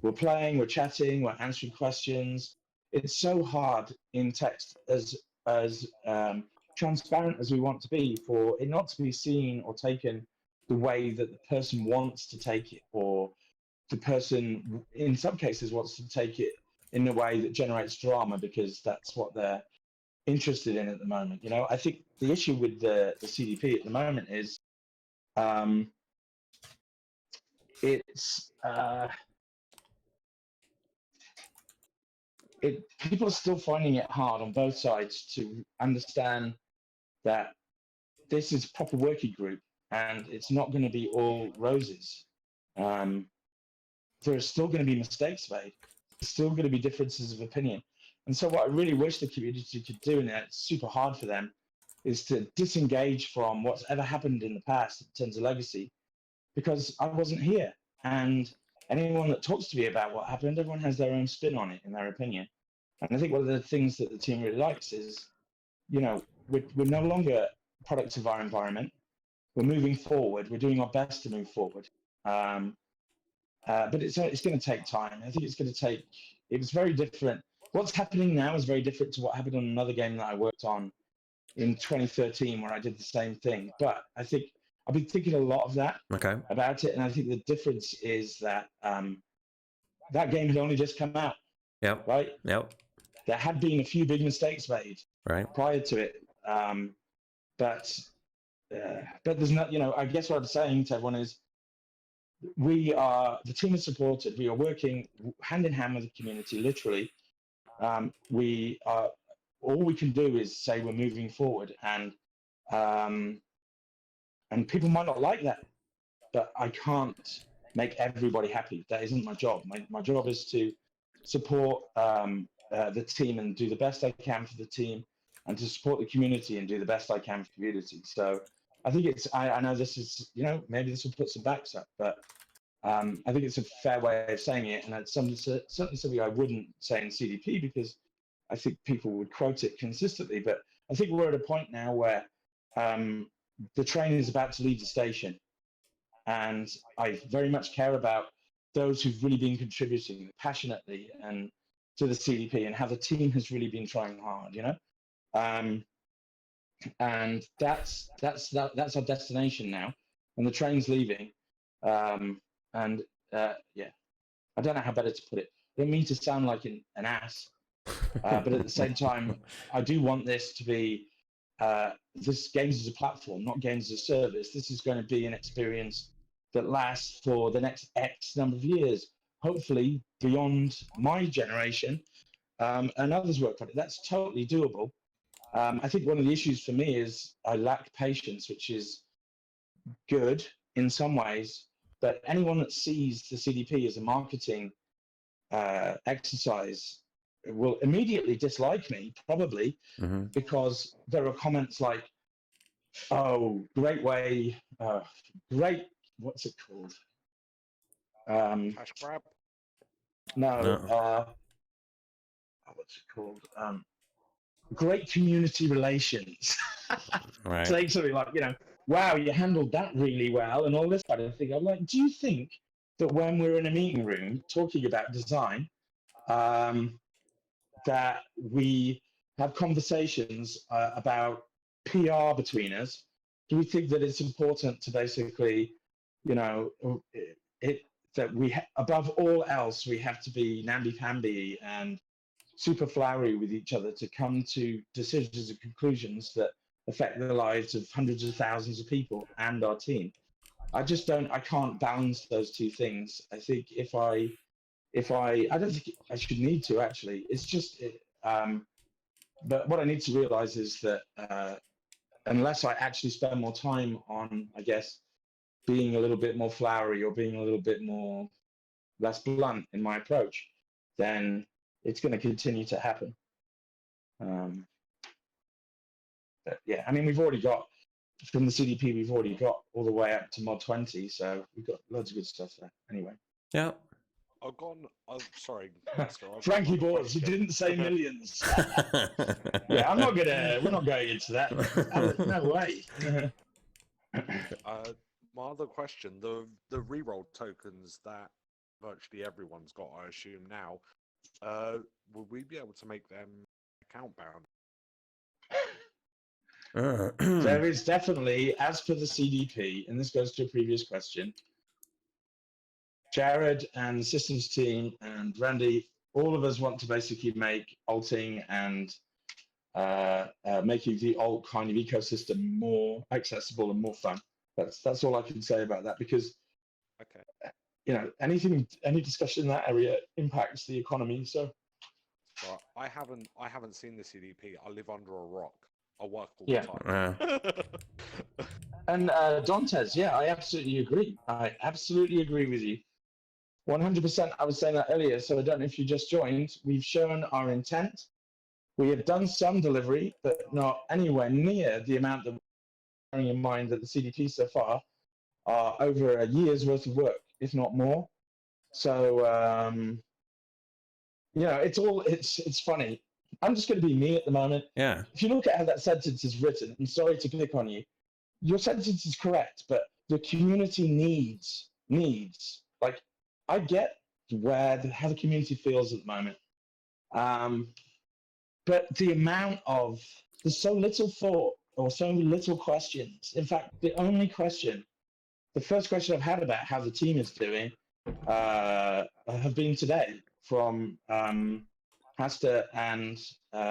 we're playing, we're chatting, we're answering questions. It's so hard in text, as transparent as we want to be, for it not to be seen or taken the way that the person wants to take it, or the person, in some cases, wants to take it in a way that generates drama because that's what they're interested in at the moment. I think the issue with the CDP at the moment is people are still finding it hard on both sides to understand that this is a proper working group and it's not going to be all roses. There are still going to be mistakes made. There's still going to be differences of opinion. And so what I really wish the community could do, and it's super hard for them, is to disengage from what's ever happened in the past in terms of legacy, because I wasn't here. And anyone that talks to me about what happened, everyone has their own spin on it in their opinion. And I think one of the things that the team really likes is, we're no longer products of our environment. We're moving forward. We're doing our best to move forward. But it's going to take time. I think it was very different. What's happening now is very different to what happened on another game that I worked on in 2013, where I did the same thing. But I think I've been thinking a lot of that about it. And I think the difference is that that game had only just come out. Yep. Right? Yep. There had been a few big mistakes made prior to it. But there's not, I guess what I'm saying to everyone is, the team is supported. We are working hand in hand with the community, literally. All we can do is say we're moving forward, and people might not like that, but I can't make everybody happy. That isn't my job. My job is to support the team and do the best I can for the team, and to support the community and do the best I can for the community. So I think I know this is, maybe this will put some backs up, but I think it's a fair way of saying it, and it's certainly something I wouldn't say in CDP, because I think people would quote it consistently. But I think we're at a point now where the train is about to leave the station, and I very much care about those who've really been contributing passionately and to the CDP, and how the team has really been trying hard, and that's our destination now, and the train's leaving. I don't know how better to put it. I don't mean to sound like an ass, but at the same time, I do want this to be this games as a platform, not games as a service. This is going to be an experience that lasts for the next X number of years, hopefully beyond my generation, and others work on it. That's totally doable. I think one of the issues for me is I lack patience, which is good in some ways, but anyone that sees the CDP as a marketing exercise will immediately dislike me, probably, because there are comments like, oh, great way, great, what's it called? Cash grab? No, what's it called? Great community relations. Right. Saying something like, wow, you handled that really well, and all this kind of thing. I'm like, do you think that when we're in a meeting room talking about design, that we have conversations about PR between us? Do we think that it's important to basically, that above all else, we have to be namby-pamby and super flowery with each other to come to decisions and conclusions that affect the lives of hundreds of thousands of people and our team? I can't balance those two things. I think I don't think I should need to, actually. It's just, but what I need to realize is that unless I actually spend more time on, I guess, being a little bit more flowery or being a little bit less blunt in my approach, then it's going to continue to happen. But yeah, I mean, we've already got, from the CDP, we've already got all the way up to mod 20, so we've got loads of good stuff there. Anyway. Yeah. I've gone. Sorry, Master. Frankie Boards, you didn't say millions. Yeah, we're not going into that. No way. My other question, the reroll tokens that virtually everyone's got, I assume now, will we be able to make them account bound? There is definitely, as per the CDP, and this goes to a previous question, Jared and the systems team and Randy, all of us want to basically make alting and making the alt kind of ecosystem more accessible and more fun. That's all I can say about that, because any discussion in that area impacts the economy. So well, I haven't seen the CDP. I live under a rock. I work all the time. And Dantes, yeah, I absolutely agree. I absolutely agree with you. 100%. I was saying that earlier, so I don't know if you just joined. We've shown our intent. We have done some delivery, but not anywhere near the amount that we're bearing in mind that the CDP so far are over a year's worth of work, if not more. So, it's funny. I'm just going to be me at the moment. Yeah. If you look at how that sentence is written, I'm sorry to click on you, your sentence is correct, but the community needs, like, I get how the community feels at the moment. But the amount of, there's so little thought or so little questions. In fact, the first question I've had about how the team is doing have been today from Hasta and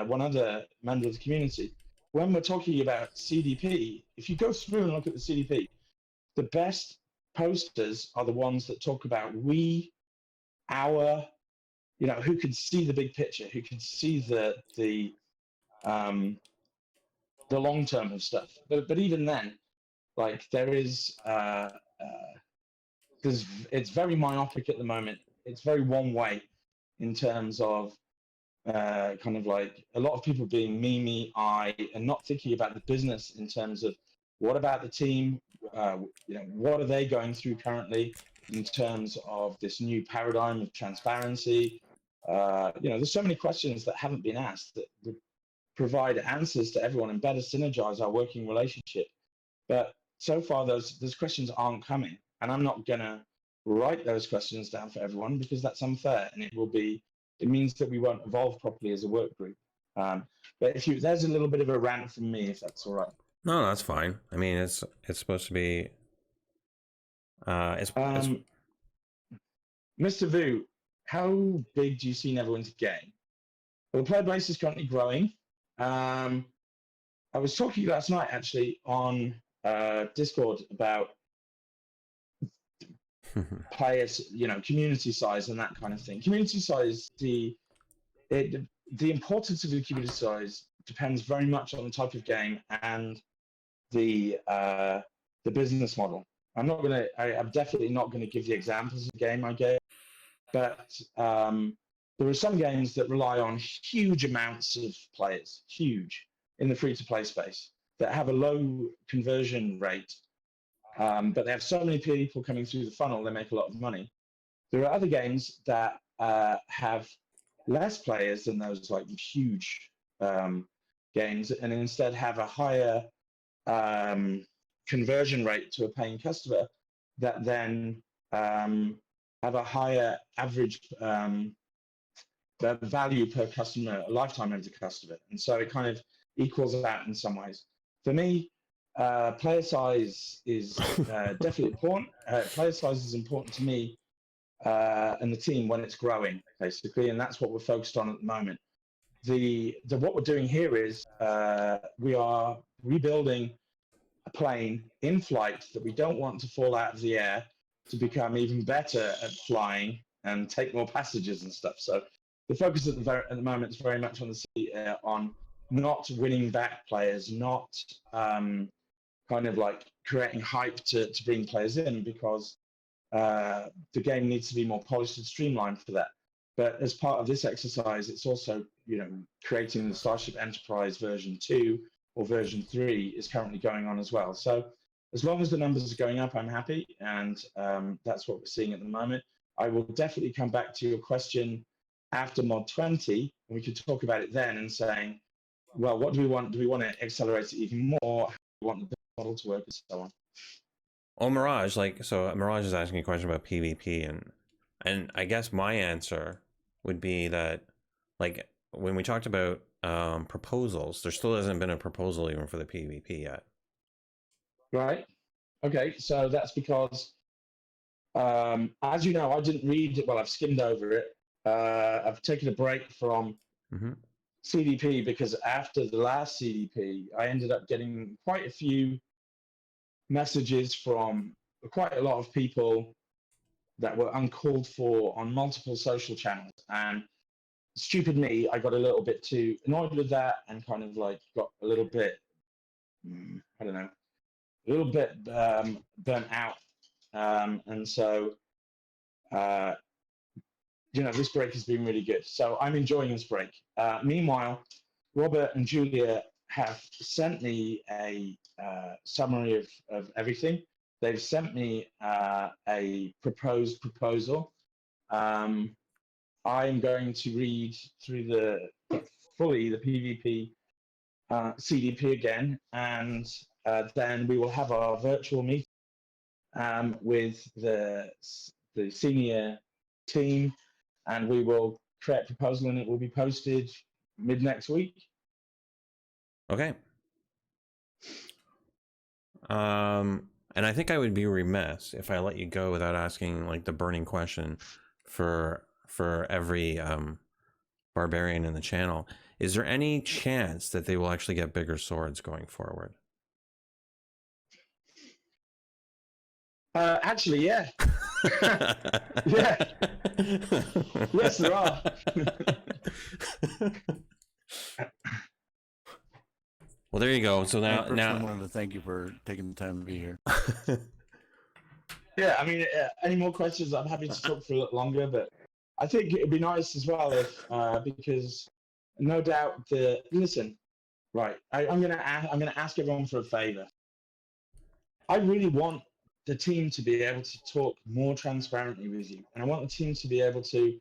one other member of the community. When we're talking about CDP, if you go through and look at the CDP, the best posters are the ones that talk about who can see the big picture, who can see the long term of stuff. But even then, like, it's very myopic at the moment. It's very one way in terms of kind of like a lot of people being me, I, and not thinking about the business in terms of what about the team, what are they going through currently in terms of this new paradigm of transparency. There's so many questions that haven't been asked that would provide answers to everyone and better synergize our working relationship. But so far, those questions aren't coming, and I'm not going to write those questions down for everyone because that's unfair, and it means that we won't evolve properly as a work group. But there's a little bit of a rant from me, if that's all right. No, that's fine. I mean, it's supposed to be. Mr. Vu, how big do you see Neverwinter getting? Well, the player base is currently growing. I I was talking last night actually on Discord about players, community size and that kind of thing. Community size, the importance of the community size depends very much on the type of game and the business model. I'm definitely not going to give the examples of the game I gave, but there are some games that rely on huge amounts of players, huge, in the free-to-play space, that have a low conversion rate, but they have so many people coming through the funnel, they make a lot of money. There are other games that have less players than those like huge games, and instead have a higher conversion rate to a paying customer that then have a higher average value per customer, lifetime as a customer. And so it kind of equals out in some ways. For me, player size is definitely important. Player size is important to me and the team when it's growing, basically, and that's what we're focused on at the moment. What we're doing here is we are rebuilding a plane in flight that we don't want to fall out of the air to become even better at flying and take more passengers and stuff. So the focus at the moment is very much on not winning back players, not kind of like creating hype to bring players in, because the game needs to be more polished and streamlined for that. But as part of this exercise, it's also, creating the Starship Enterprise version 2 or version 3 is currently going on as well. So as long as the numbers are going up, I'm happy, and that's what we're seeing at the moment. I will definitely come back to your question after Mod 20, and we could talk about it then and saying, well, what do we want? Do we want to accelerate it even more? How do we want the model to work and so on? Oh, Mirage, Mirage is asking a question about PvP, and I guess my answer would be that, like, when we talked about proposals, there still hasn't been a proposal even for the PvP yet. Right. Okay, so that's because, as you know, I didn't read it. Well, I've skimmed over it. I've taken a break from CDP because after the last CDP, I ended up getting quite a few messages from quite a lot of people that were uncalled for on multiple social channels. And stupid me, I got a little bit too annoyed with that and kind of like got a little bit, I don't know, a little bit burnt out. And so, this break has been really good. So I'm enjoying this break. Meanwhile, Robert and Julia have sent me a summary of everything. They've sent me a proposed proposal. I'm going to read through fully the PvP CDP again, and then we will have our virtual meeting with the senior team, and we will create a proposal, and it will be posted mid next week. Okay. And I think I would be remiss if I let you go without asking like the burning question for every barbarian in the channel. Is there any chance that they will actually get bigger swords going forward? Actually, yeah. Yeah. Yes, there are. Well, there you go. So now I wanted to thank you for taking the time to be here. Yeah, I mean, any more questions? I'm happy to talk for a little longer, but I think it'd be nice as well if, because no doubt listen, right? I'm gonna ask everyone for a favor. I really want the team to be able to talk more transparently with you, and I want the team to be able to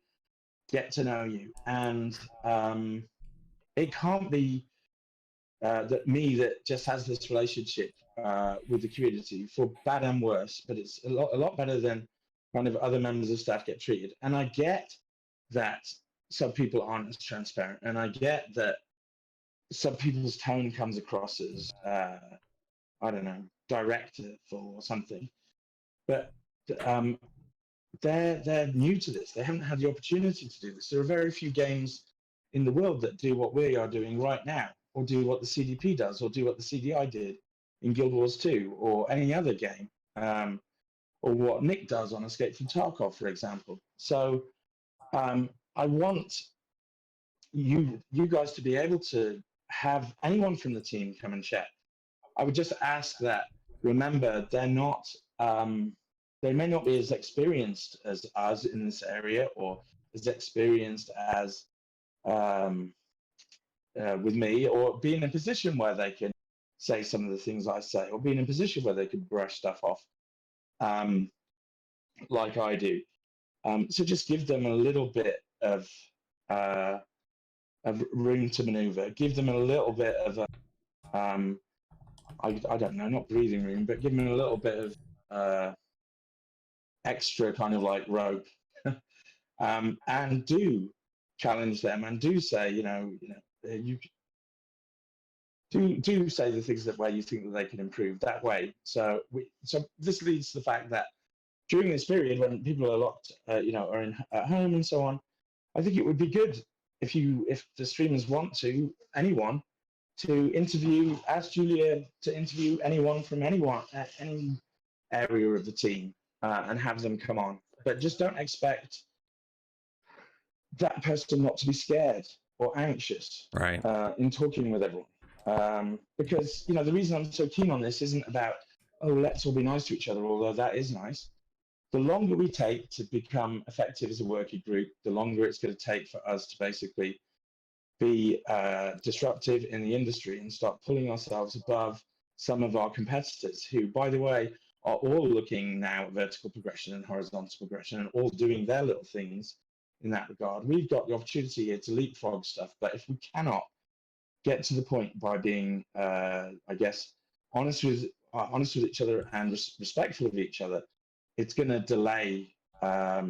get to know you. And it can't be that just has this relationship with the community, for bad and worse, but it's a lot better than kind of other members of staff get treated. And I get that some people aren't as transparent, and I get that some people's tone comes across as I don't know, directive or something, but they're new to this. They haven't had the opportunity to do this. There are very few games in the world that do what we are doing right now, or do what the CDP does, or do what the CDI did in Guild Wars 2, or any other game, or what Nick does on Escape from Tarkov, for example. So I want you guys to be able to have anyone from the team come and check. I would just ask that, remember, they're not, they may not be as experienced as us in this area, or as experienced as with me, or be in a position where they can say some of the things I say, or be in a position where they could brush stuff off like I do. So just give them a little bit of room to maneuver. Give them a little bit of I don't know, not breathing room, but give them a little bit of extra kind of like rope, and do challenge them, and do say, you do say the things that where you think that they can improve that way. So this leads to the fact that during this period when people are locked, are at home and so on, I think it would be good if the streamers want to, anyone, to ask Julia to interview anyone from any area of the team, and have them come on. But just don't expect that person not to be scared or anxious, right, in talking with everyone. Because, the reason I'm so keen on this isn't about, oh, let's all be nice to each other, although that is nice. The longer we take to become effective as a working group, the longer it's going to take for us to basically be disruptive in the industry and start pulling ourselves above some of our competitors who, by the way, are all looking now at vertical progression and horizontal progression and all doing their little things in that regard. We've got the opportunity here to leapfrog stuff, but if we cannot get to the point by being, I guess, honest with each other and respectful of each other, it's going to delay our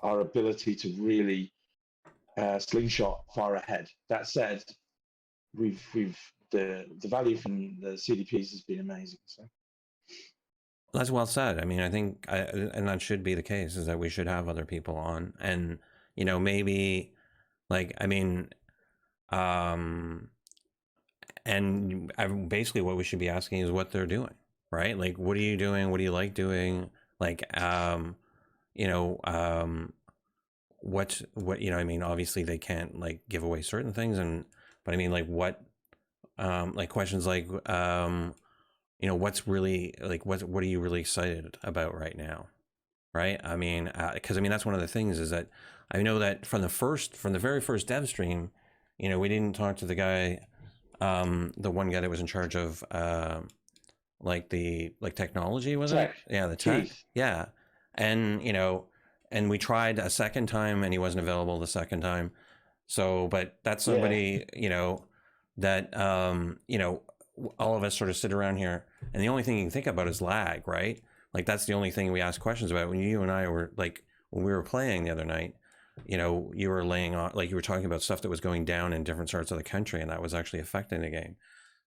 ability to really slingshot far ahead. That said, the value from the CDPs has been amazing. So that's well said. I mean, I think, and that should be the case, is that we should have other people on, and maybe, like, I mean, and basically what we should be asking is what they're doing, right? Like, what are you doing? What do you like doing? Like, what I mean, obviously they can't like give away certain things, but I mean, like, what, like questions like, what's really, like, what are you really excited about right now, right? I mean, because I mean, that's one of the things is that I know that from the very first dev stream, we didn't talk to the guy, the one guy that was in charge of technology, was it? Yeah, the tech. Yeah, and and we tried a second time and he wasn't available the second time. So, but that's somebody, that, all of us sort of sit around here and the only thing you can think about is lag, right? Like, that's the only thing we ask questions about. When you and I were like, when we were playing the other night, you were laying on, like, you were talking about stuff that was going down in different parts of the country and that was actually affecting the game.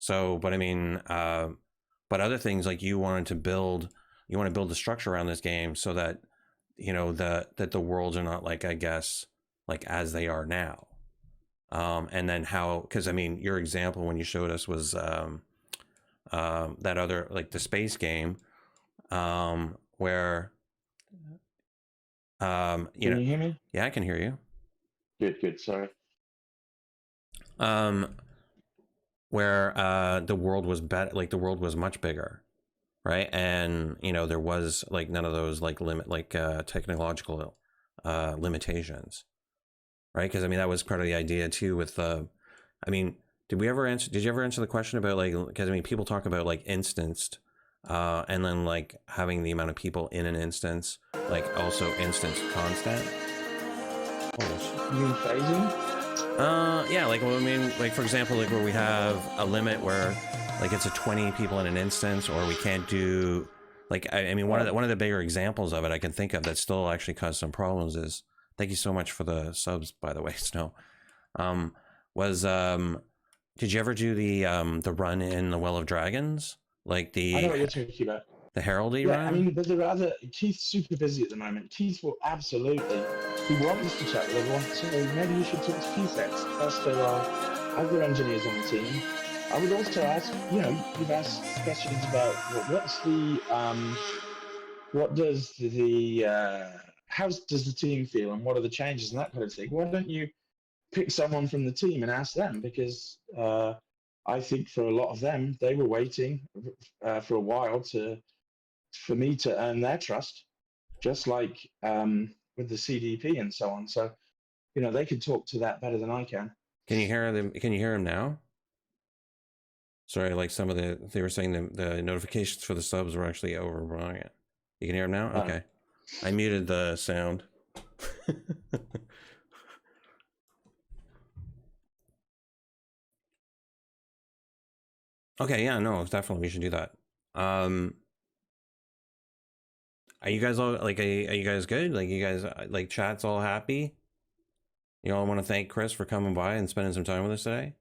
So, but I mean, but other things, like, you want to build the structure around this game so that, that the worlds are not, like, I guess, like as they are now. And then how, because I mean, your example when you showed us was that other, like, the space game, where can you hear me? Yeah, I can hear you. Good, sorry. Where the world was better, like the world was much bigger, right? And there was like none of those like technological limitations, right? Because I mean, that was part of the idea too with the, I mean, did you ever answer the question about, like, because I mean, people talk about like instanced, and then like having the amount of people in an instance, like also instance constant. You mean phasing? Yeah, like, well, I mean, like, for example, like where we have a limit where like it's a 20 people in an instance, or we can't do, like, I mean, one of the bigger examples of it I can think of that still actually caused some problems is, thank you so much for the subs, by the way, Snow, was, did you ever do the run in the Well of Dragons? Like I know what you're talking about. The heraldry Yeah, run? I mean, but there are other. Keith's super busy at the moment. Keith will absolutely. He wants to chat with everyone, so maybe you should talk to Keith next. Plus, there are other engineers on the team. I would also ask, you've asked questions about what does how does the team feel and what are the changes and that kind of thing. Why don't you pick someone from the team and ask them? Because I think for a lot of them, they were waiting for a while for me to earn their trust, just like with the CDP and so on. So, they could talk to that better than I can. Can you hear them? Can you hear him now? Sorry, like they were saying the notifications for the subs were actually over Brian. You can hear him now? Okay. I muted the sound. Okay, yeah, no, definitely we should do that. Are you guys all like? Are you guys good? Like, you guys like chat's all happy? You all want to thank Chris for coming by and spending some time with us today?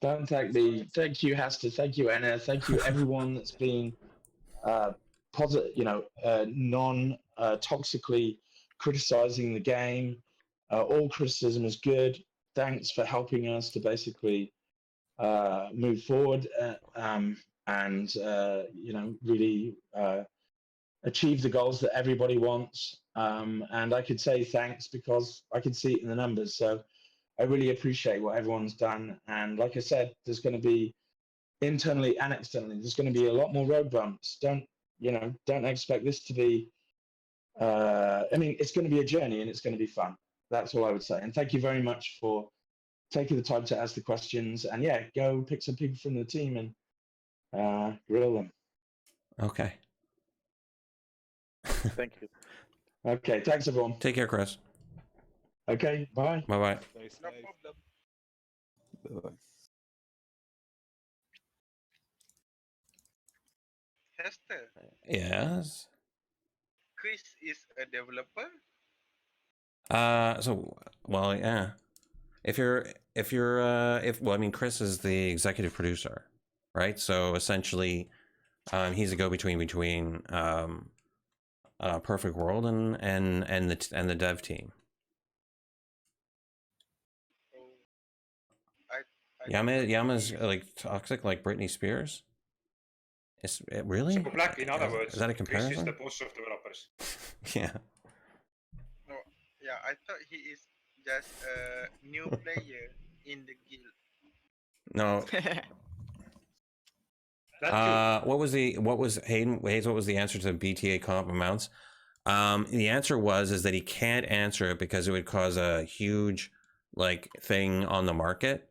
Don't thank me. Thank you, Hester. Thank you, Anna. Thank you, everyone that's been positive. Non-toxically criticizing the game. All criticism is good. Thanks for helping us to basically move forward and really achieve the goals that everybody wants. And I could say thanks because I could see it in the numbers. So I really appreciate what everyone's done. And like I said, there's going to be internally and externally, there's going to be a lot more road bumps. Don't expect this to be, it's going to be a journey and it's going to be fun. That's all I would say. And thank you very much for taking the time to ask the questions. And yeah, go pick some people from the team and grill them. Okay. Thank you. Okay, thanks everyone. Take care, Chris. Okay, bye. Bye-bye. No problem. Bye-bye. Hester, Yes. Chris is a developer. Well, yeah. Chris is the executive producer, right? So essentially, he's a go-between between Perfect World and the dev team. Yama's like toxic like Britney Spears. Is it really? So Black, in other words, is that a comparison? Chris is the boss of developers. Yeah. No, yeah, I thought he is just a new player in the guild. No. What was Hayes? What was the answer to BTA comp amounts? The answer is that he can't answer it because it would cause a huge thing on the market,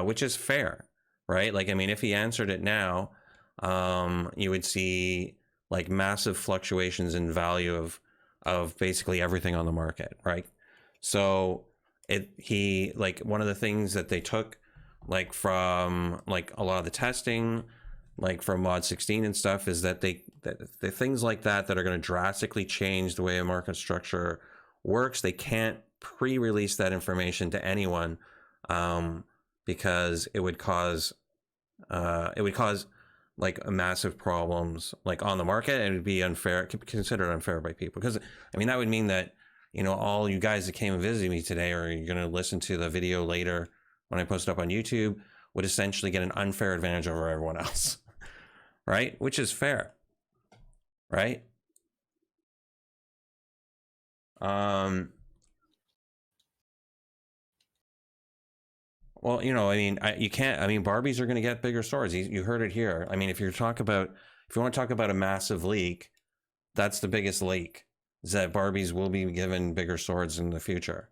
which is fair, right? If he answered it now, you would see massive fluctuations in value of basically everything on the market, right? So one of the things that they took from a lot of the testing, from mod 16 and stuff, is that the things like that are going to drastically change the way a market structure works. They can't pre-release that information to anyone because it would cause massive problems on the market, and it would be unfair, considered unfair by people, because that would mean that all you guys that came and visited me today, or you're going to listen to the video later when I post it up on YouTube, would essentially get an unfair advantage over everyone else. Right? Which is fair. Right? Well, you can't. Barbies are going to get bigger swords. You heard it here. If you want to talk about a massive leak, that's the biggest leak. Is that Barbies will be given bigger swords in the future.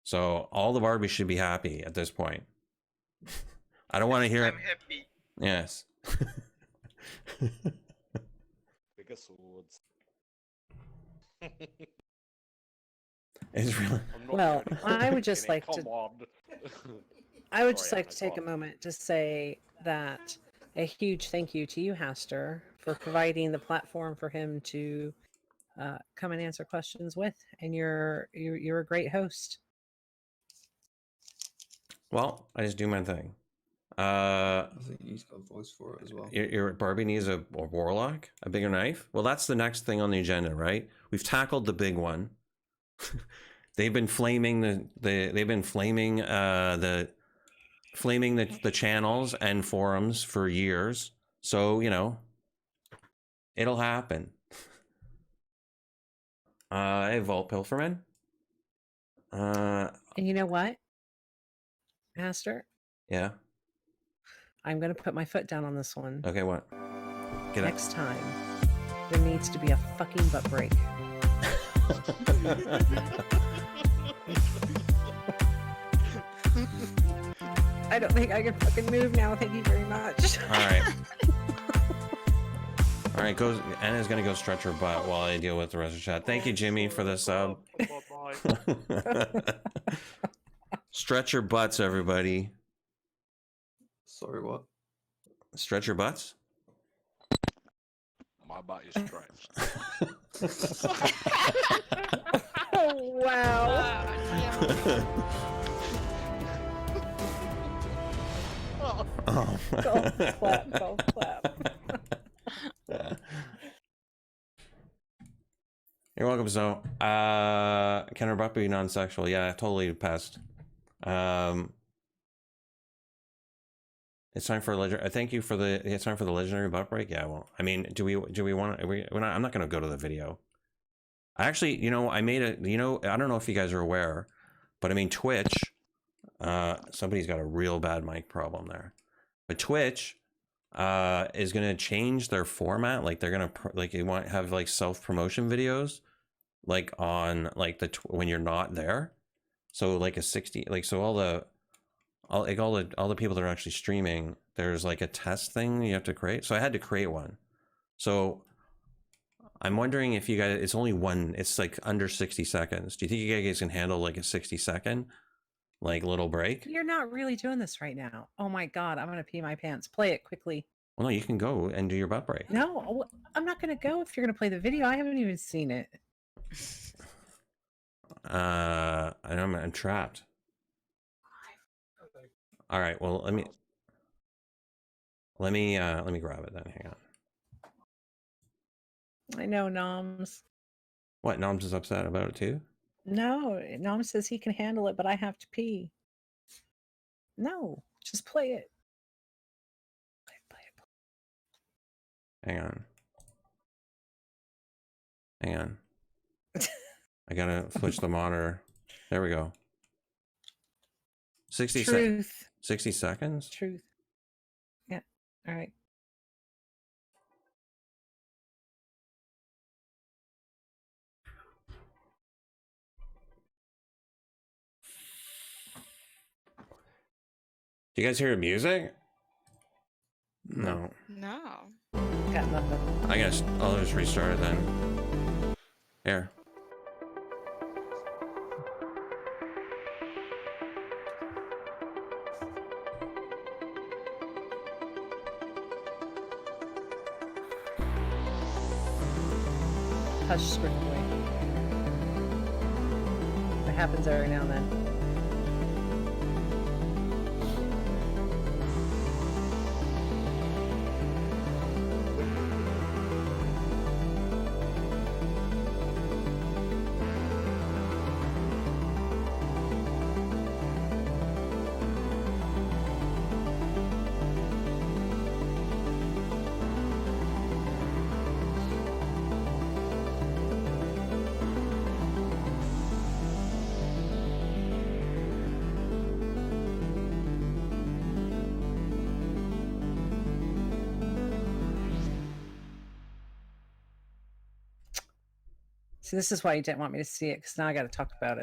So all the Barbies should be happy at this point. I don't want to hear it. I'm happy. Yes. Bigger swords. It's really... Well, I would just like to. Come on. I would just like to take a moment to say that a huge thank you to you, Hester, for providing the platform for him to come and answer questions with, and you're a great host. Well, I just do my thing. I think he's got a voice for it as well. Your Barbie needs a warlock, a bigger knife. Well, that's the next thing on the agenda, right? We've tackled the big one. They've been flaming the channels and forums for years. So, you know, it'll happen. Hey, Vault Pilferman. And you know what, Master? Yeah. I'm going to put my foot down on this one. Okay, what? Next time, there needs to be a fucking butt break. I don't think I can fucking move now. Thank you very much. All right. All right, Anna's gonna go stretch her butt while I deal with the rest of the chat. Thank you, Jimmy, for the sub. Stretch your butts, everybody. Sorry, what? Stretch your butts? My butt is stretched. Oh, wow. Oh. Golf clap, golf clap. You're welcome. So, can her butt be non-sexual? Yeah, totally passed. It's time for a legendary. Thank you for the. It's time for the legendary butt break. Yeah. Well, I mean, do we want? I'm not going to go to the video. I actually, you know, I made a. You know, I don't know if you guys are aware, but I mean, Twitch. Somebody's got a real bad mic problem there, but Twitch is going to change their format. Like they're going to like you want have like self-promotion videos like on like when you're not there. So like a 60 like so all the people that are actually streaming, there's like a test thing you have to create. So I had to create one. So I'm wondering if you guys, it's only one, it's like under 60 seconds. Do you think you guys can handle like a 60-second like little break? You're not really doing this right now. Oh my God, I'm going to pee my pants. Play it quickly. Well, no, you can go and do your butt break. No, I'm not going to go if you're going to play the video. I haven't even seen it. I'm trapped. All right, well, let me grab it then. Hang on. I know, Noms. What, Noms is upset about it too? No, Noms says he can handle it, but I have to pee. No, just play it. Play it. Hang on. I gotta switch the monitor. There we go. 60 seconds? Truth. Yeah. All right. Do you guys hear the music? No. No. Got nothing. I guess I'll just restart it then. Here. Hush, script away. That happens every now and then. See, this is why you didn't want me to see it, because now I got to talk about it.